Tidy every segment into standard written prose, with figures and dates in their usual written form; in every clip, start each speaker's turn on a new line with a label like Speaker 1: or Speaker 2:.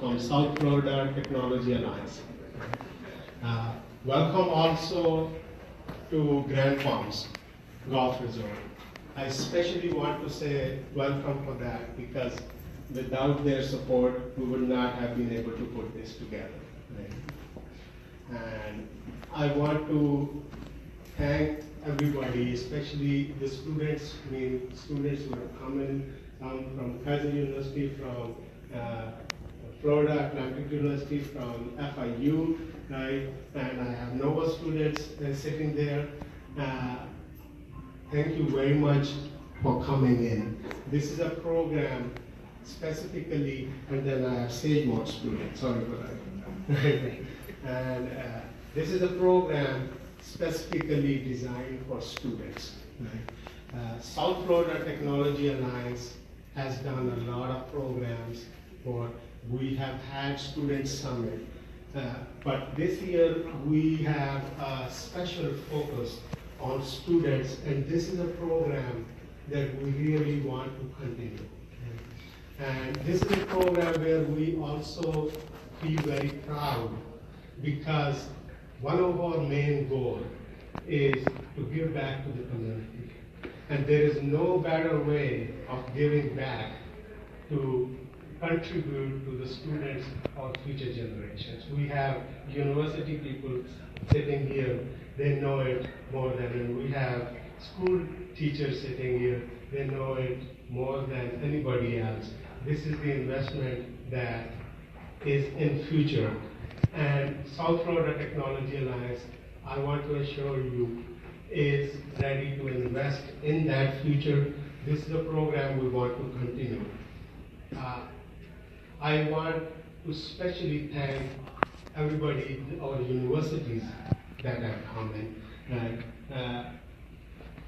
Speaker 1: from South Florida Technology Alliance. Welcome also to Grand Palms Golf Resort. I especially want to say welcome for that because without their support, we would not have been able to put this together. Right? And I want to thank everybody, especially the students. I mean, students who have come in from Kaiser University, from Florida Atlantic University, from FIU, right? And I have Nova students sitting there. Thank you very much for coming in. This is a program specifically, and then I have SageMod students, sorry for that. And this is a program specifically designed for students. Right? South Florida Technology Alliance has done a lot of programs we have had student summit, but this year we have a special focus on students, and this is a program that we really want to continue. And this is a program where we also feel very proud because one of our main goals is to give back to the community. And there is no better way of giving back to contribute to the students or future generations. We have university people sitting here, they know it more than we have school teachers sitting here, they know it more than anybody else. This is the investment that is in future. And South Florida Technology Alliance, I want to assure you, is ready to invest in that future. This is a program we want to continue. I want to especially thank everybody, our universities that have come in.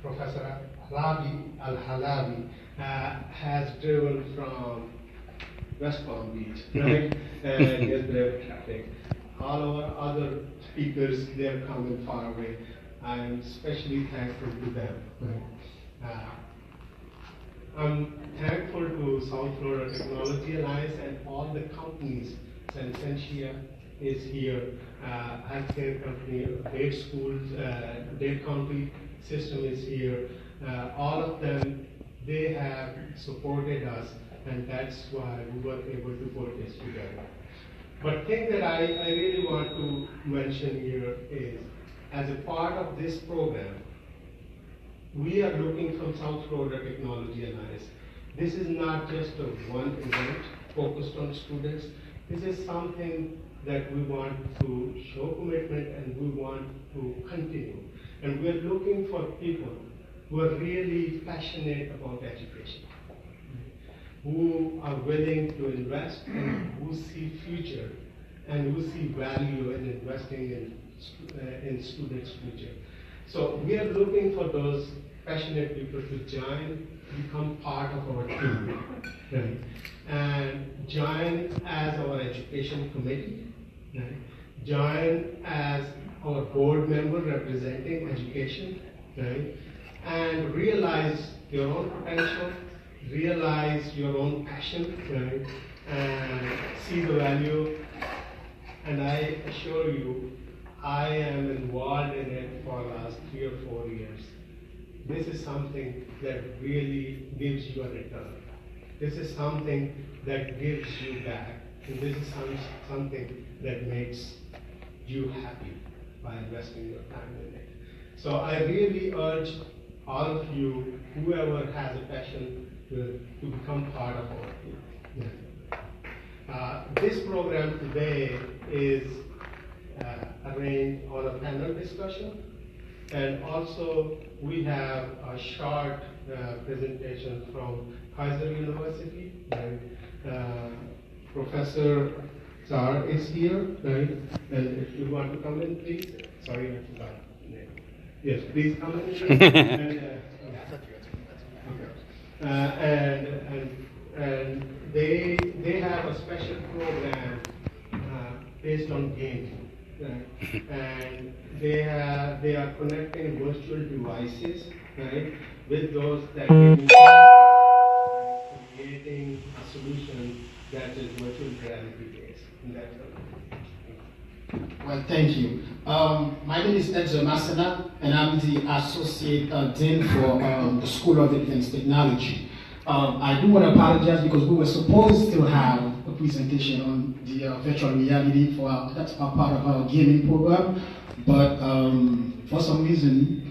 Speaker 1: Professor Al-Halabi has driven from West Palm Beach, right? And he has driven traffic. All our other speakers, they're coming far away. I'm especially thankful to them. I'm thankful to South Florida Technology Alliance and all the companies. Sensentia is here, healthcare company, Dade Schools, Dade County System is here. All of them, they have supported us, and that's why we were able to put this together. But thing that I really want to mention here is, as a part of this program, we are looking from South Florida Technology Alliance. This is not just a one event focused on students. This is something that we want to show commitment and we want to continue. And we're looking for people who are really passionate about education, who are willing to invest and who see future and who see value in investing in students' future. So we are looking for those passionate people to join, become part of our team, right? And join as our education committee, right? Join as our board member representing education, right? And realize your own potential, realize your own passion, right? And see the value. And I assure you, I am involved in it for the last 3 or 4 years. This is something that really gives you a return. This is something that gives you back. And this is something that makes you happy by investing your time in it. So I really urge all of you, whoever has a passion, to become part of our team. This program today is arranged on a panel discussion, and also we have a short presentation from Kaiser University. Right? Professor Tsar is here, right? And if you want to come in, please. Sorry, I forgot the name. Yes, please come in. And they have a special program based on gaming, right? And they are connecting virtual devices, right, with those that creating a solution that is virtual reality based. And that's
Speaker 2: Well, thank you. My name is Edzo Masana, and I'm the Associate Dean for the School of Advanced Technology. I do want to apologize because we were supposed to have a presentation on the virtual reality that's a part of our gaming program, but for some reason,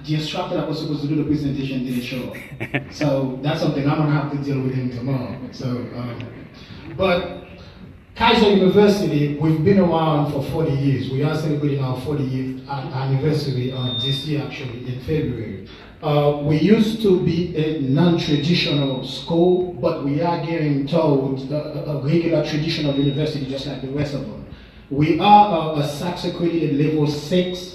Speaker 2: the instructor that was supposed to do the presentation didn't show up. So that's something I'm going to have to deal with him tomorrow. So, but Kaiser University, we've been around for 40 years. We are celebrating our 40th anniversary this year, actually, in February. We used to be a non-traditional school, but we are getting towards a regular traditional university, just like the rest of them. We are a SACS-accredited level 6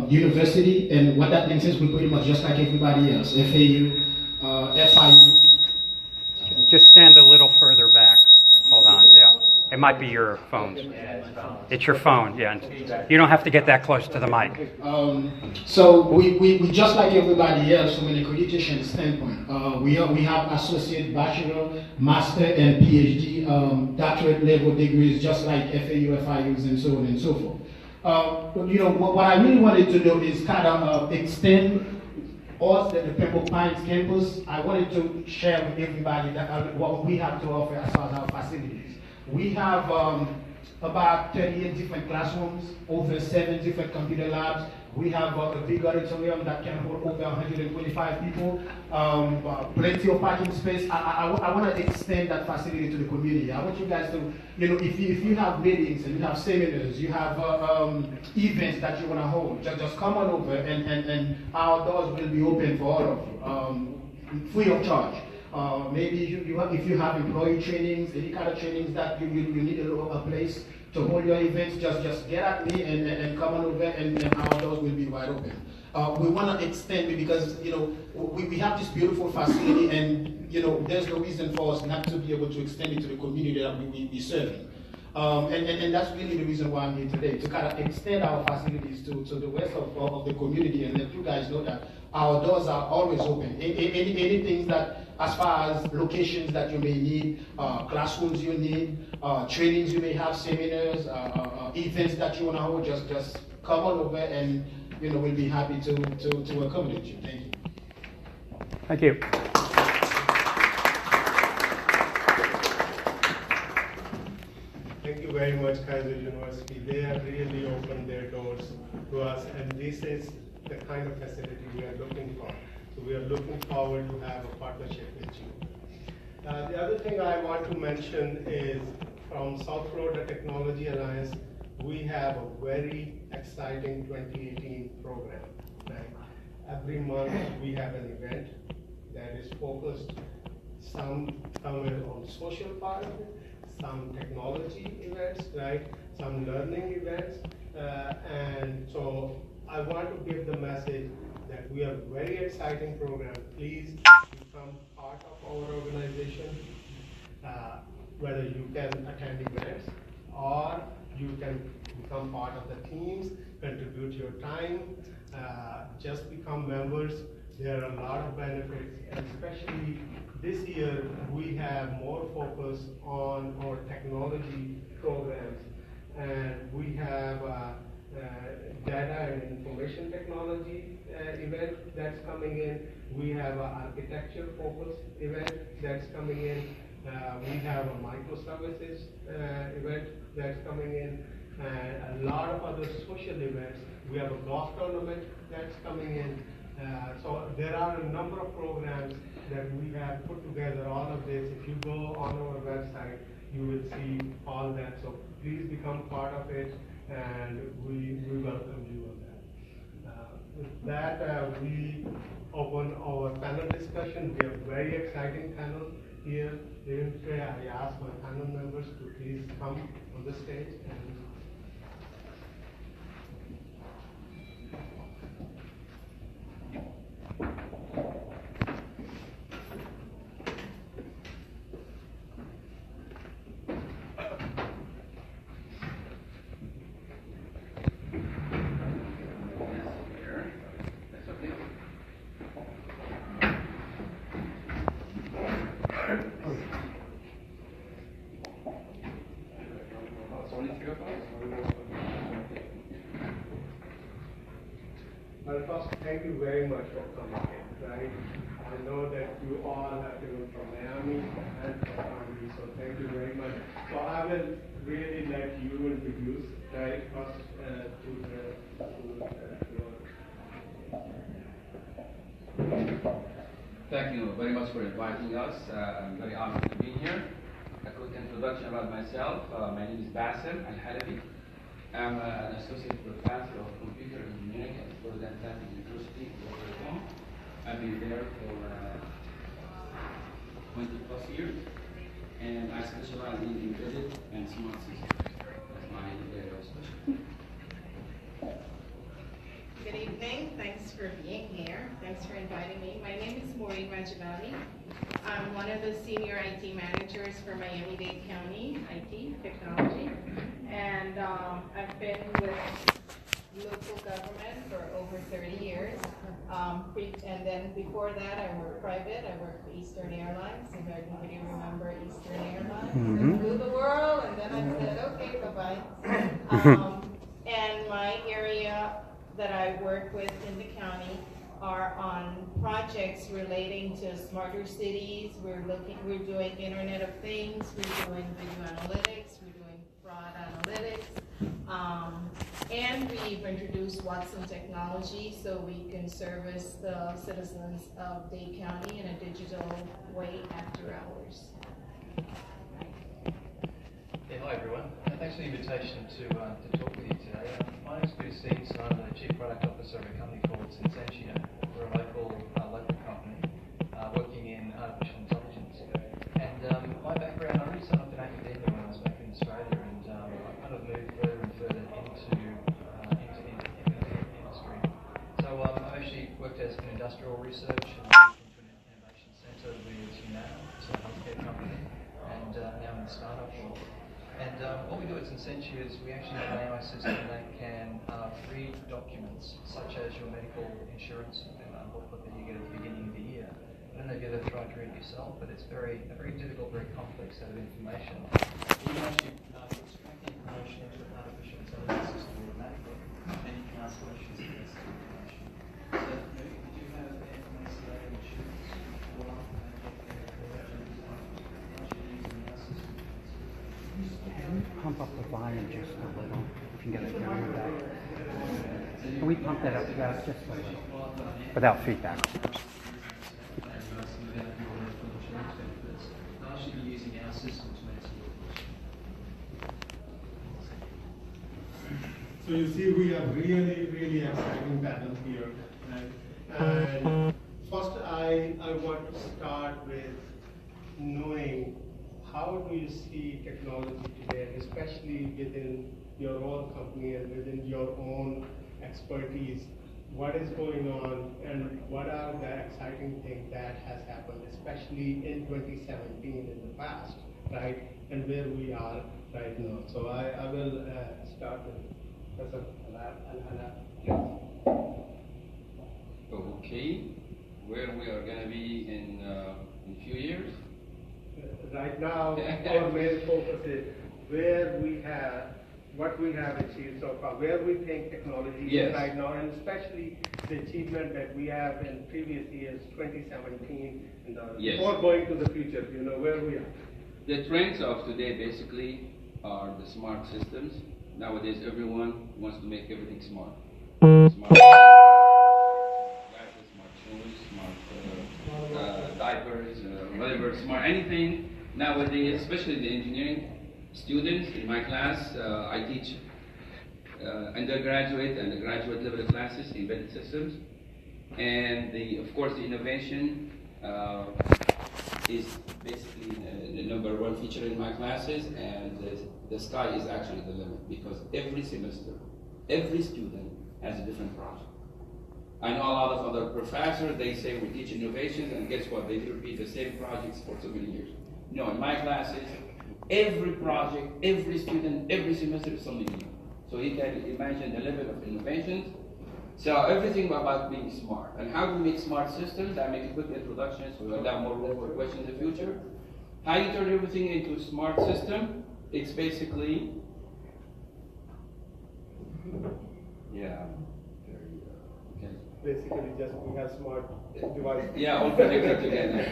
Speaker 2: university, and what that means is we're pretty much just like everybody else, FAU, FIU.
Speaker 3: Just stand a little further back. Hold on, yeah. It might be your phone. It's your phone, yeah. You don't have to get that close to the mic.
Speaker 2: So we just like everybody else from an accreditation standpoint. We have associate, bachelor, master, and PhD doctorate level degrees, just like FAU, FIUs, and so on and so forth. What I really wanted to do is kind of extend us, the Pembroke Pines campus. I wanted to share with everybody that, what we have to offer as far as our facilities. We have about 38 different classrooms, over 7 different computer labs. We have a big auditorium that can hold over 125 people, plenty of parking space. I want to extend that facility to the community. I want you guys to, if you have meetings and you have seminars, you have events that you want to hold, just come on over and our doors will be open for all of you, free of charge. Maybe if you have employee trainings, any kind of trainings that you need a place to hold your events, just get at me and come on over and our doors will be wide open. We want to extend it because, we have this beautiful facility and, there's no reason for us not to be able to extend it to the community that we be serving. And that's really the reason why I'm here today, to kind of extend our facilities to the rest of the community and let you guys know that our doors are always open. Anything that, as far as locations that you may need, classrooms you need, trainings you may have, seminars, events that you want to hold, just come on over and we'll be happy to accommodate you. Thank you.
Speaker 3: Thank you.
Speaker 1: Thank you very much, Kaiser University. They have really opened their doors to us, and this is the kind of facility we are looking for. So we are looking forward to have a partnership with you. The other thing I want to mention is from South Florida Technology Alliance, we have a very exciting 2018 program. Right? Every month we have an event that is focused somewhere on social part of it, some technology events, right? Some learning events, and so I want to give the message that we have a very exciting program. Please become part of our organization, whether you can attend events or you can become part of the teams, contribute your time, just become members. There are a lot of benefits, and especially this year we have more focus on our technology programs, and we have data and information technology event that's coming in. We have an architecture focus event that's coming in. We have a microservices event that's coming in, and a lot of other social events. We have a golf tournament that's coming in. So there are a number of programs that we have put together, all of this. If you go on our website, you will see all that. So please become part of it, and we welcome you on that. With that, we open our panel discussion. We have a very exciting panel here. I ask my panel members to please come on the stage. Well, first, thank you very much for coming in, right? I know that you all have been from Miami and from Miami, so thank you very much. So I will really let you introduce, right, first
Speaker 4: Thank you very much for inviting us. I'm very honored to be here. A quick introduction about myself. My name is Bassem Al-Halabi. I'm an associate professor of computer engineering at Florida Atlantic University in Puerto Rico. I've been there for 20 plus years, and I specialize in embedded and smart systems. That's my area of specialty.
Speaker 5: Good evening. Thanks for being here. Thanks for inviting me. My name is Maureen Majavali. I'm one of the senior IT managers for Miami-Dade County IT Technology. And I've been with local government for over 30 years. And then before that, I worked private. I worked for Eastern Airlines. If everybody remember Eastern Airlines, flew the world, and then I said, okay, bye-bye. And my area that I work with in the county are on projects relating to smarter cities. We're doing Internet of Things. We're doing video analytics. We're doing fraud analytics. And we've introduced Watson technology so we can service the citizens of Dade County in a digital way after hours.
Speaker 6: Yeah, hi everyone. Thanks for the invitation to talk with you today. My name is Peter Stevens, and I'm the Chief Product Officer of a company called SFTA. We're a local company working in artificial intelligence. And my background, I really started off in academia when I was back in Australia, and I kind of moved further and further into industry. So I actually worked as an industrial research and into an innovation centre with UNAM, it's a healthcare company, and now in the startup world. And what we do at Sensentia is we actually have an AI system that can read documents such as your medical insurance booklet that you get at the beginning of the year. I don't know if you've ever tried to read it yourself, but it's a very difficult, very complex set of information. You can actually extract the information into an artificial intelligence system automatically, and you can ask questions against the information. So, did you have information about insurance or
Speaker 3: Pump up the volume just a little. If you can get it down with that. Can we pump that up just a little? Without feedback.
Speaker 1: So you see, we have really exciting panel here. Right? And first, I want to start with knowing how do you see technology today, especially within your own company and within your own expertise. What is going on, and what are the exciting things that has happened, especially in 2017 in the past, right? And where we are right now. So I will start with Professor Al-Halabi.
Speaker 4: Okay, where we are going to be in a few years?
Speaker 1: Right now, our main focus is where we have, what we have achieved so far, where we think technology is right now, and especially the achievement that we have in previous years, 2017, and before going to the future, you know, where we are.
Speaker 4: The trends of today basically are the smart systems. Nowadays, everyone wants to make everything smart. Smart glasses, smart shoes, smart diapers, whatever, smart anything. Nowadays, especially the engineering students in my class, I teach undergraduate and graduate level classes in embedded systems. And of course, the innovation is basically the number one feature in my classes, and the sky is actually the limit, because every semester, every student has a different project. I know a lot of other professors, they say we teach innovations, and guess what? They repeat the same projects for so many years. No, in my classes, every project, every student, every semester is something new. So you can imagine the level of innovations. So everything about being smart. And how do we make smart systems? I make a quick introduction so we'll have more room for questions in the future. How you turn everything into a smart system? It's basically, yeah, very, okay.
Speaker 1: basically just we have smart devices.
Speaker 4: Yeah, all connected together.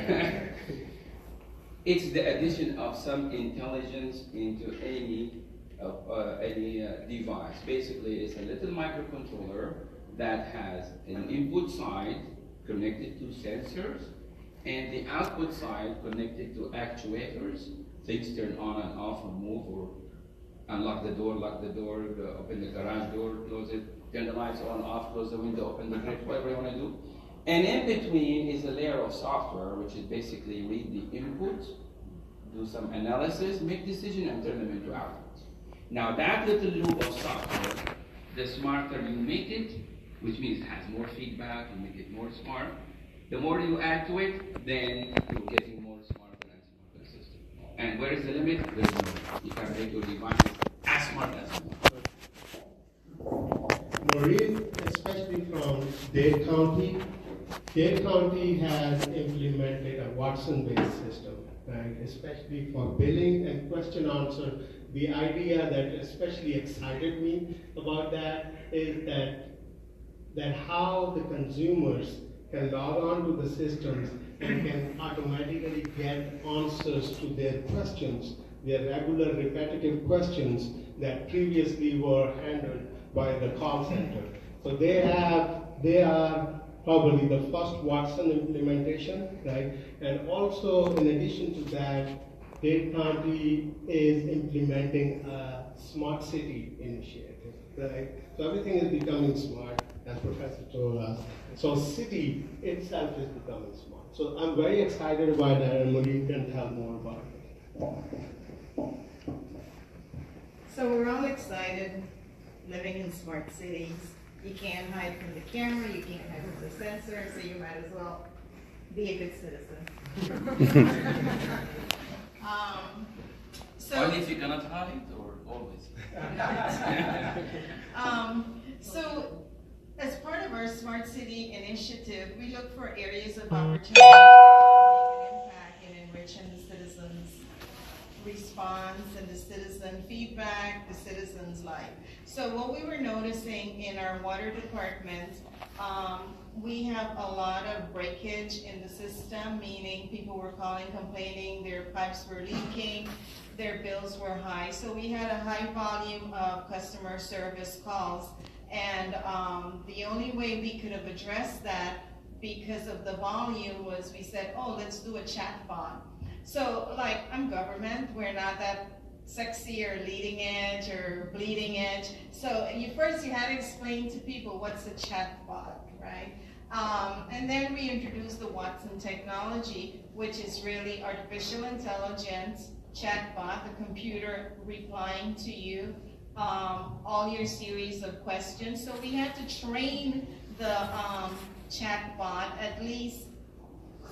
Speaker 4: It's the addition of some intelligence into any device. Basically, it's a little microcontroller that has an input side connected to sensors and the output side connected to actuators. Things turn on and off or move or unlock the door, lock the door, open the garage door, close it, turn the lights on, off, close the window, open the grate, whatever you want to do. And in between is a layer of software, which is basically read the input, do some analysis, make decision, and turn them into outputs. Now that little loop of software, the smarter you make it, which means it has more feedback, you make it more smart. The more you add to it, then you're getting more smarter and smarter system. And where is the limit? There's no limit. You can make your device as smart as you want.
Speaker 1: Maureen, especially from Dade County has implemented a Watson-based system, right? Especially for billing and question answer. The idea that especially excited me about that is that how the consumers can log on to the systems and can automatically get answers to their questions, their regular repetitive questions that previously were handled by the call center. So they are probably the first Watson implementation, right? And also in addition to that, Dade County is implementing a smart city initiative, right? So everything is becoming smart, as Professor told us. So city itself is becoming smart. So I'm very excited about that, and Maureen can tell more about it.
Speaker 5: So we're all excited living in smart cities. You can't hide from the camera, you can't hide from the sensor, so you might as well be a good citizen.
Speaker 4: Only if you cannot hide, or always?
Speaker 5: So as part of our Smart City initiative, we look for areas of opportunity to make an impact in enriching the citizens' response and the citizen feedback, the citizens' life. So what we were noticing in our water department, we have a lot of breakage in the system, meaning people were calling, complaining, their pipes were leaking, their bills were high. So we had a high volume of customer service calls. And the only way we could have addressed that because of the volume was we said, oh, let's do a chat bot. So like, I'm government, we're not that sexy or leading edge or bleeding edge. So first you had to explain to people what's a chat bot, right? And then we introduced the Watson technology, which is really artificial intelligence, chatbot, the computer replying to you, all your series of questions. So we had to train the chatbot at least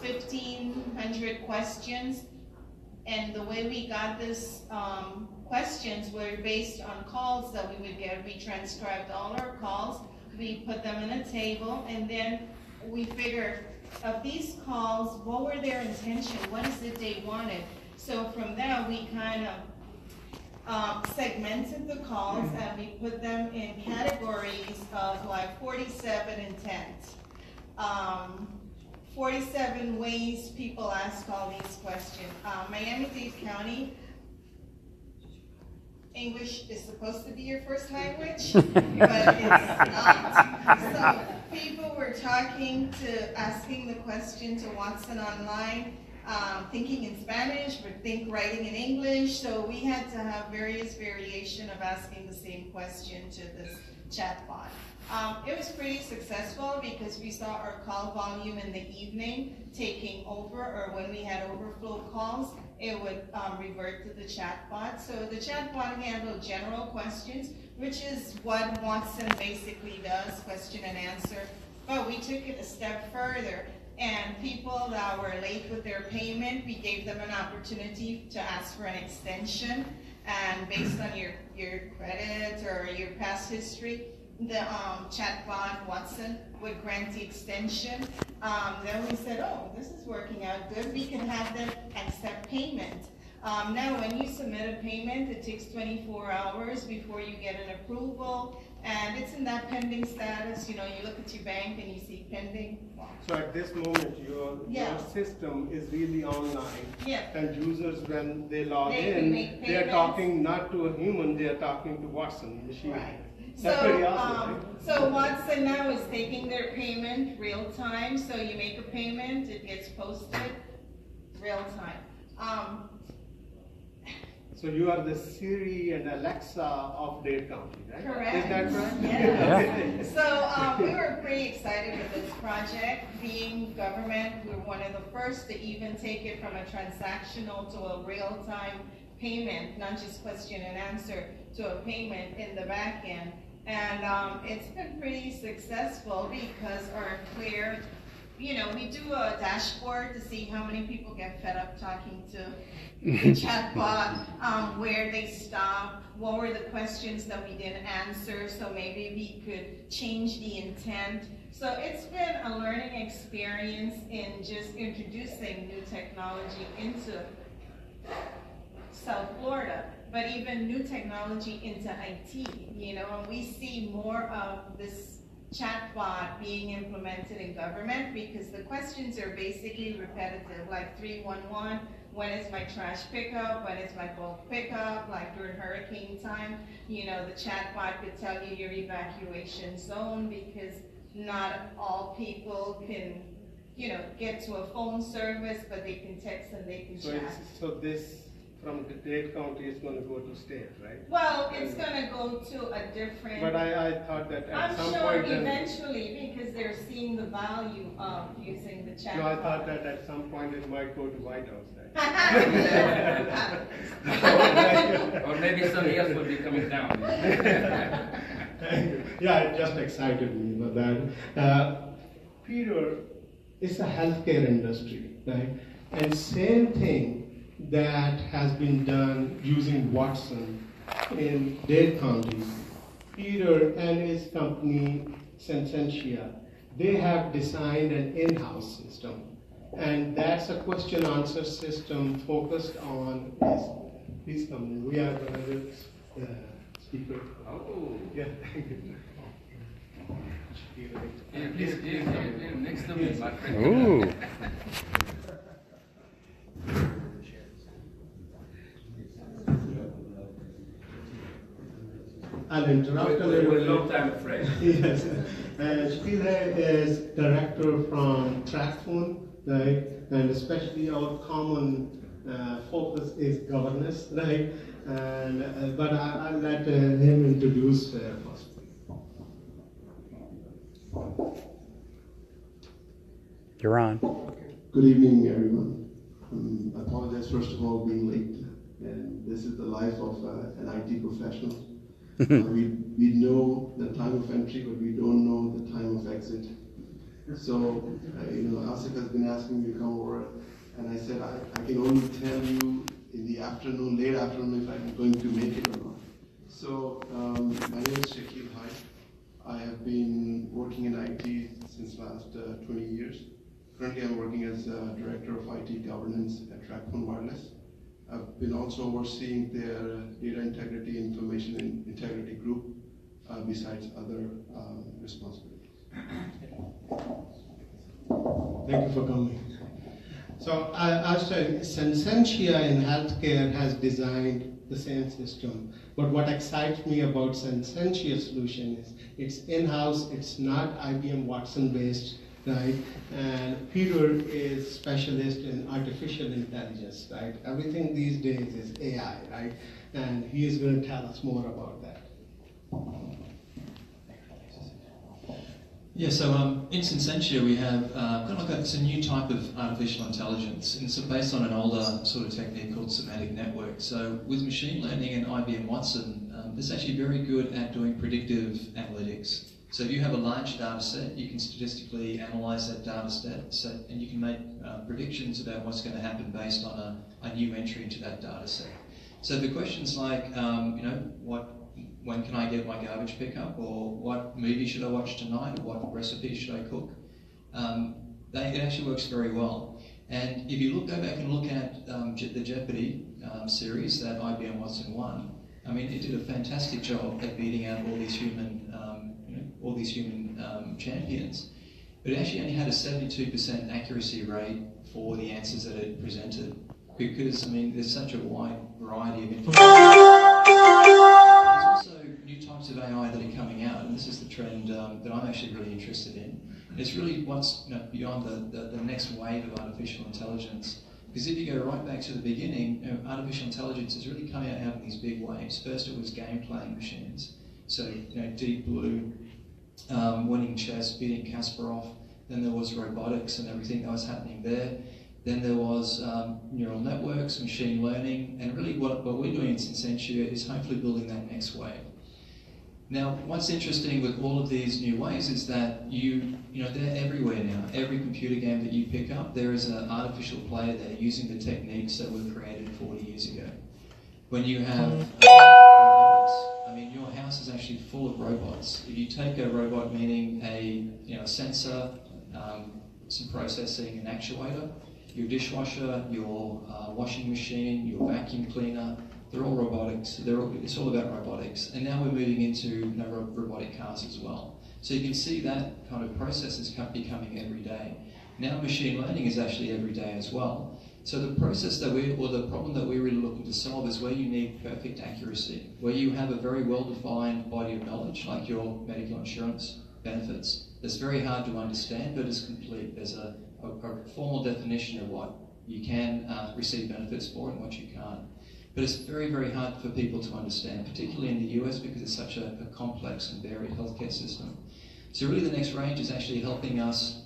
Speaker 5: 1,500 questions. And the way we got this questions were based on calls that we would get. We transcribed all our calls. We put them in a table, and then we figured of these calls, what were their intention? What is it they wanted? So from there, we kind of segmented the calls, and we put them in categories of like 47 intent. 47 ways people ask all these questions. Miami-Dade County, English is supposed to be your first language, but it's not. So people were asking the question to Watson online, thinking in Spanish, but writing in English. So we had to have various variation of asking the same question to this chatbot. It was pretty successful because we saw our call volume in the evening taking over, or when we had overflow calls, it would revert to the chatbot. So the chatbot handled general questions, which is what Watson basically does, question and answer. But we took it a step further, and people that were late with their payment, we gave them an opportunity to ask for an extension, and based on your credit or your past history, the chatbot Watson would grant the extension. Then we said, oh, this is working out good. We can have them accept payment. Now, when you submit a payment, it takes 24 hours before you get an approval, and it's in that pending status. You know, you look at your bank and you see pending.
Speaker 1: So at this moment, your system is really online.
Speaker 5: Yeah.
Speaker 1: And users, when they log
Speaker 5: They can
Speaker 1: in,
Speaker 5: make
Speaker 1: they are
Speaker 5: payments.
Speaker 1: talking not to a human, they are talking to Watson machine.
Speaker 5: Right.
Speaker 1: That's
Speaker 5: So,
Speaker 1: pretty awesome, right?
Speaker 5: so Watson now is taking their payment real time. So you make a payment, it gets posted real time.
Speaker 1: So you are the Siri and Alexa of Dade County, right?
Speaker 5: Correct.
Speaker 1: Is that correct?
Speaker 5: Yes. So we were pretty excited with this project. Being government, we were one of the first to even take it from a transactional to a real-time payment, not just question and answer, to a payment in the back end. And it's been pretty successful because our clear, you know, we do a dashboard to see how many people get fed up talking to the chatbot, where they stop, what were the questions that we didn't answer, so maybe we could change the intent. So it's been a learning experience in just introducing new technology into South Florida, but even new technology into IT, you know, and we see more of this chatbot being implemented in government because the questions are basically repetitive, like 311, when is my trash pickup, when is my bulk pickup, like during hurricane time, you know, the chatbot could tell you your evacuation zone because not all people can, you know, get to a phone service, but they can text and they can chat.
Speaker 1: So this from the Dade County is going to go to state, right?
Speaker 5: Well, it's going to go to a different.
Speaker 1: But I thought that at some
Speaker 5: I'm sure
Speaker 1: point.
Speaker 5: eventually, because they're seeing the value of using the chat.
Speaker 1: No, I thought that at some point it might go to White House, right?
Speaker 4: Or maybe somebody else will be coming down.
Speaker 1: Yeah, it just excited me about that. Peter, it's a healthcare industry, right? And same thing that has been done using Watson in Dade County. Peter and his company, Sensentia, they have designed an in-house system. And that's a question answer system focused on this company. We are another speaker.
Speaker 4: Oh.
Speaker 1: Yeah, thank you.
Speaker 4: Here, next to me, my friend.
Speaker 3: Ooh.
Speaker 1: I'll interrupt a
Speaker 4: We're
Speaker 1: little
Speaker 4: a
Speaker 1: bit.
Speaker 4: long time friends.
Speaker 1: Yes. Shpile is director from TrackPhone, right? And especially our common focus is governance, right? And but I'll let him introduce first.
Speaker 3: You're on.
Speaker 7: Good evening, everyone. I apologize, first of all, being late. And this is the life of an IT professional. We know the time of entry, but we don't know the time of exit. So, Asif has been asking me to come over, and I said I can only tell you in the afternoon, late afternoon, if I'm going to make it or not. So, my name is Shakil Hai. I have been working in IT since last 20 years. Currently, I'm working as Director of IT Governance at TrackPhone Wireless. I've been also overseeing their data integrity, information integrity group, besides other responsibilities.
Speaker 1: Thank you for coming. So I said Sensentia in healthcare has designed the same system. But what excites me about Sensentia solution is it's in-house, it's not IBM Watson based, right? And Peter is specialist in artificial intelligence, right? Everything these days is AI, right? And he is going to tell us more about that.
Speaker 8: Yeah, so in Sensentia we have kind of like it's a new type of artificial intelligence, and it's based on an older sort of technique called semantic network. So with machine learning and IBM Watson, it's actually very good at doing predictive analytics. So if you have a large data set, you can statistically analyze that data set, and you can make predictions about what's going to happen based on a new entry into that data set. So the questions like, when can I get my garbage pickup, or what movie should I watch tonight, or what recipe should I cook, it actually works very well. And if you go back and look at the Jeopardy, series that IBM Watson won, I mean, it did a fantastic job at beating out all these human, champions. But it actually only had a 72% accuracy rate for the answers that it presented, because I mean, there's such a wide variety of information. There's also new types of AI that are coming out, and this is the trend that I'm actually really interested in. And it's really what's beyond the next wave of artificial intelligence. Because if you go right back to the beginning, artificial intelligence has really come out in these big waves. First, it was game-playing machines, so Deep Blue, winning chess, beating Kasparov. Then there was robotics and everything that was happening there. Then there was neural networks, machine learning, and really what we're doing in Sensentia is hopefully building that next wave. Now, what's interesting with all of these new ways is that they're everywhere now. Every computer game that you pick up, there is an artificial player there using the techniques that were created 40 years ago. When you have robotics, I mean, your house is actually full of robots. If you take a robot, meaning a sensor, some processing, an actuator, your dishwasher, your washing machine, your vacuum cleaner, they're all robotics. It's all about robotics. And now we're moving into robotic cars as well. So you can see that kind of process is becoming every day. Now machine learning is actually every day as well. So the process that the problem that we're really looking to solve is where you need perfect accuracy, where you have a very well-defined body of knowledge, like your medical insurance benefits. That's very hard to understand, but it's complete. There's a formal definition of what you can receive benefits for and what you can't. But it's very, very hard for people to understand, particularly in the US, because it's such a complex and varied healthcare system. So really the next range is actually helping us,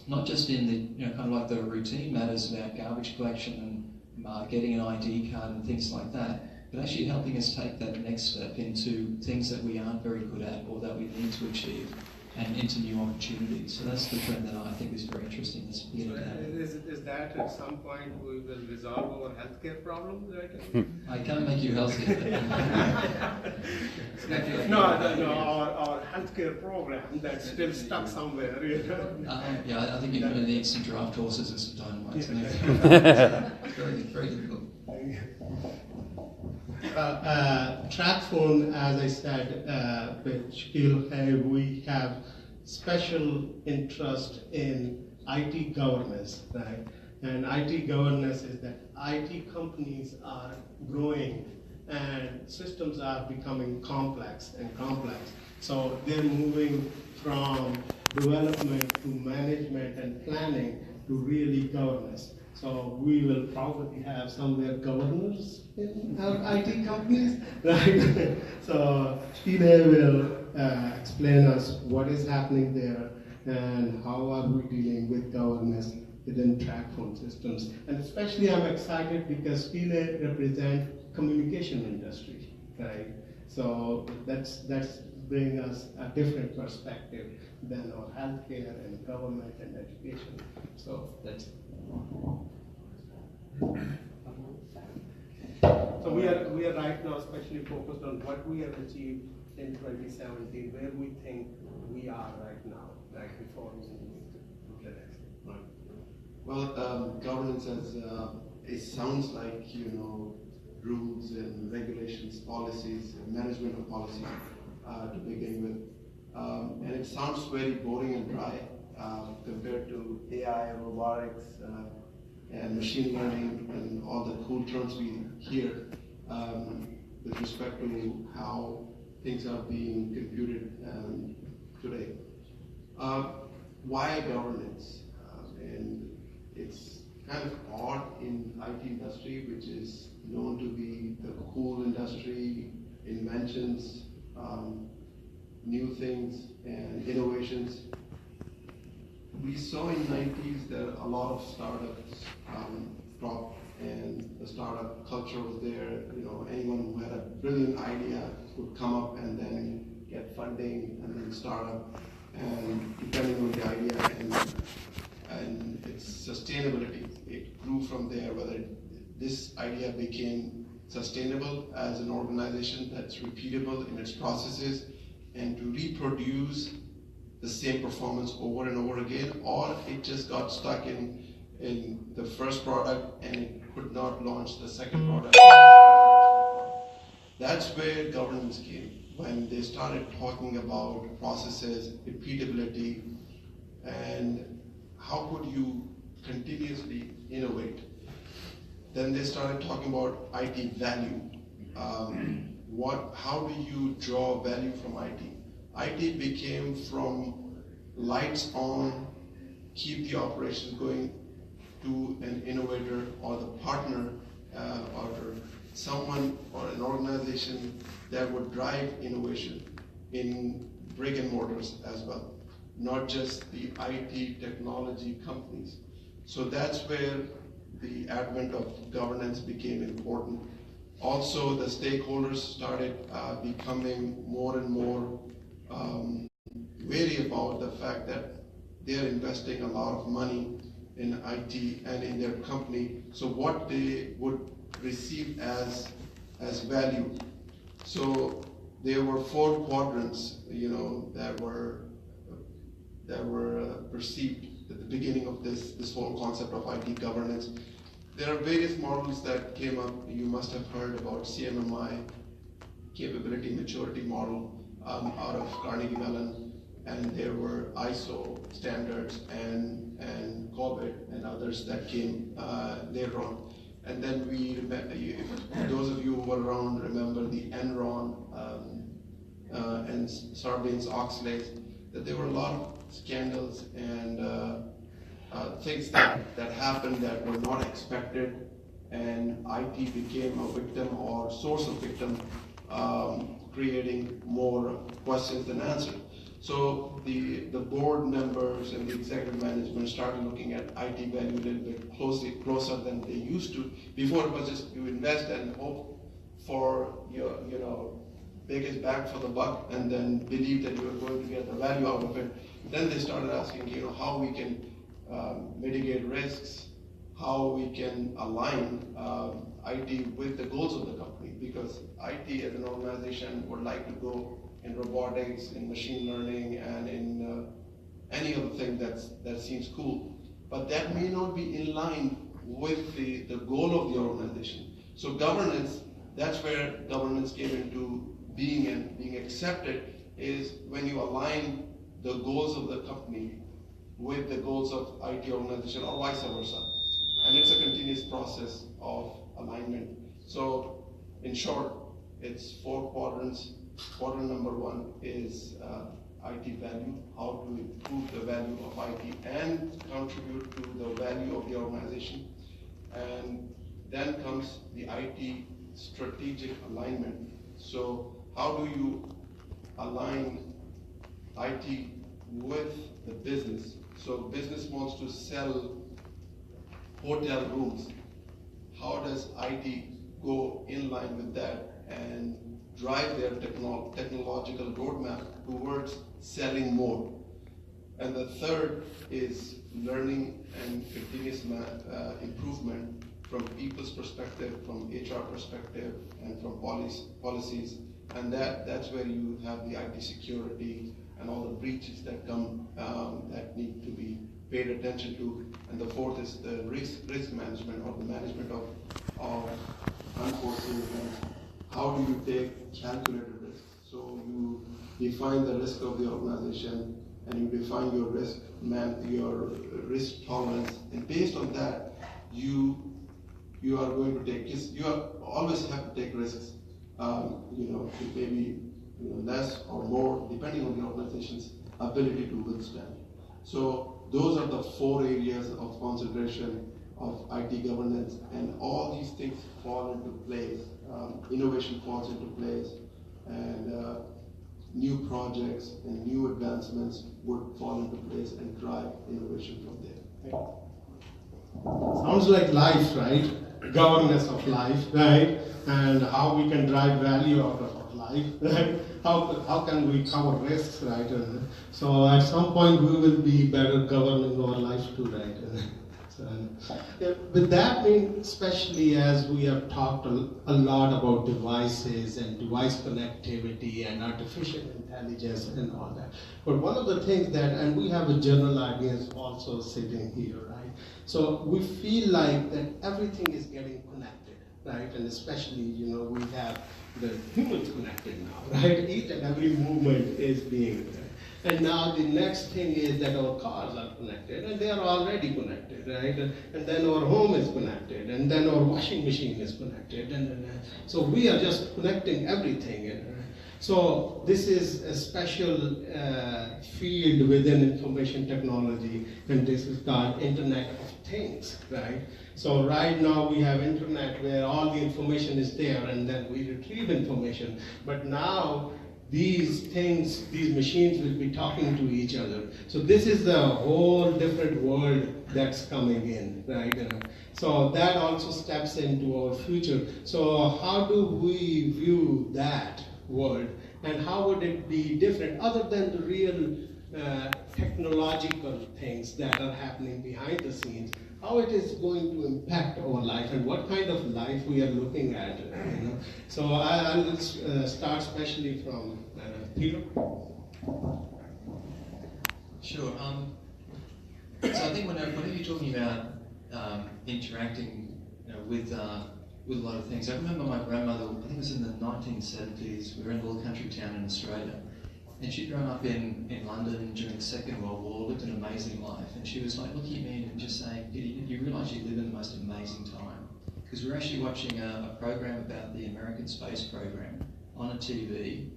Speaker 8: not just in the, kind of like the routine matters about garbage collection and getting an ID card and things like that, but actually helping us take that next step into things that we aren't very good at or that we need to achieve, and into new opportunities. So that's the trend that I think is very interesting. Is
Speaker 1: that at some point we will resolve our healthcare problems, right?
Speaker 8: I can't make you healthy.
Speaker 1: No, our healthcare program that's still stuck somewhere.
Speaker 8: Yeah, I think you're going to need some draft horses and some dynamite. Very, very difficult.
Speaker 1: TrackPhone, as I said, which we have special interest in IT governance, right? And IT governance is that IT companies are growing and systems are becoming complex and complex. So they're moving from development to management and planning to really governance. So we will probably have somewhere governors in our IT companies, right? So Stine will explain us what is happening there and how are we dealing with governance within TrackPhone systems. And especially I'm excited because Stine represents communication industry, right? So that's bring us a different perspective than our healthcare and government and education. So that's it. So we are right now especially focused on what we have achieved in 2017, where we think we are right now, right before we move to the next. Right.
Speaker 7: Well, governance it sounds like rules and regulations, policies, management of policy to begin with, and it sounds very boring and dry compared to AI, robotics, and machine learning, and all the cool terms we hear with respect to how things are being computed today. Why governance? And it's kind of odd in IT industry, which is known to be the cool industry, inventions, new things, and innovations. We saw in the 90s that a lot of startups dropped, and the startup culture was there. Anyone who had a brilliant idea would come up and then get funding and then start up, and depending on the idea and its sustainability, it grew from there. Whether this idea became sustainable as an organization that's repeatable in its processes and to reproduce the same performance over and over again, or it just got stuck in in the first product and it could not launch the second product. That's where governance came, when they started talking about processes, repeatability, and how could you continuously innovate. Then they started talking about IT value. How do you draw value from IT? IT became from lights on, keep the operation going, to an innovator or the partner or someone or an organization that would drive innovation in brick and mortars as well, not just the IT technology companies. So that's where the advent of governance became important. Also, the stakeholders started becoming more and more wary about the fact that they're investing a lot of money in IT and in their company, so what they would receive as value. So there were 4 quadrants, that were perceived at the beginning of this whole concept of IT governance. There are various models that came up. You must have heard about CMMI, Capability Maturity Model, out of Carnegie Mellon, and there were ISO standards and COVID and others that came later on. And then we remember, those of you who were around remember the Enron and Sarbanes-Oxley, that there were a lot of scandals and things that happened that were not expected, and IT became a victim or source of victim, creating more questions than answers. So the board members and the executive management started looking at IT value a little bit closer than they used to. Before it was just you invest and hope for your biggest bang for the buck, and then believe that you are going to get the value out of it. Then they started asking, how we can mitigate risks, how we can align IT with the goals of the company, because IT as an organization would like to go in robotics, in machine learning, and in any other thing that seems cool. But that may not be in line with the goal of the organization. So governance, that's where governance came into being and being accepted, is when you align the goals of the company with the goals of IT organization, or vice versa. And it's a continuous process of alignment. So in short, it's 4 quadrants. Quadrant number 1 is IT value, how to improve the value of IT and contribute to the value of the organization. And then comes the IT strategic alignment. So how do you align IT with the business? So business wants to sell hotel rooms. How does IT go in line with that and drive their technological roadmap towards selling more? And the third is learning and continuous improvement from people's perspective, from HR perspective, and from policies. And that's where you have the IT security and all the breaches that come that need to be paid attention to. And the fourth is the risk management, or the management of unforeseen events. How do you take calculated risks? So you define the risk of the organization, and you define your risk tolerance, and based on that, you are going to take. You always have to take risks. It may be less or more depending on the organization's ability to withstand. So those are the 4 areas of concentration of IT governance, and all these things fall into place. Innovation falls into place, and new projects and new advancements would fall into place and drive innovation from there.
Speaker 1: Sounds like life, right? Governance of life, right? And how we can drive value out of our life, right? How can we cover risks, right? So at some point we will be better governing our life too, right? With that, especially as we have talked a lot about devices and device connectivity and artificial intelligence and all that. But one of the things that, and we have a general audience also sitting here, right? So we feel like that everything is getting connected, right? And especially, we have the humans connected now, right? Each and every movement is being. And now the next thing is that our cars are connected, and they are already connected, right? And then our home is connected, and then our washing machine is connected, and so we are just connecting everything. So this is a special field within information technology, and this is called Internet of Things, right? So right now we have internet where all the information is there, and then we retrieve information. But now these things, these machines will be talking to each other. So this is a whole different world that's coming in, right? So that also steps into our future. So how do we view that world, and how would it be different other than the real technological things that are happening behind the scenes? How it is going to impact our life, and what kind of life we are looking at, So I will start especially from Peter.
Speaker 8: Sure. So I think whenever you're talking about interacting with a lot of things, I remember my grandmother, I think it was in the 1970s, we were in a little country town in Australia, and she'd grown up in London during the Second World War, lived an amazing life, and she was like looking at me and just saying, "Did you realise you live in the most amazing time?" Because we were actually watching a program about the American space program on a TV,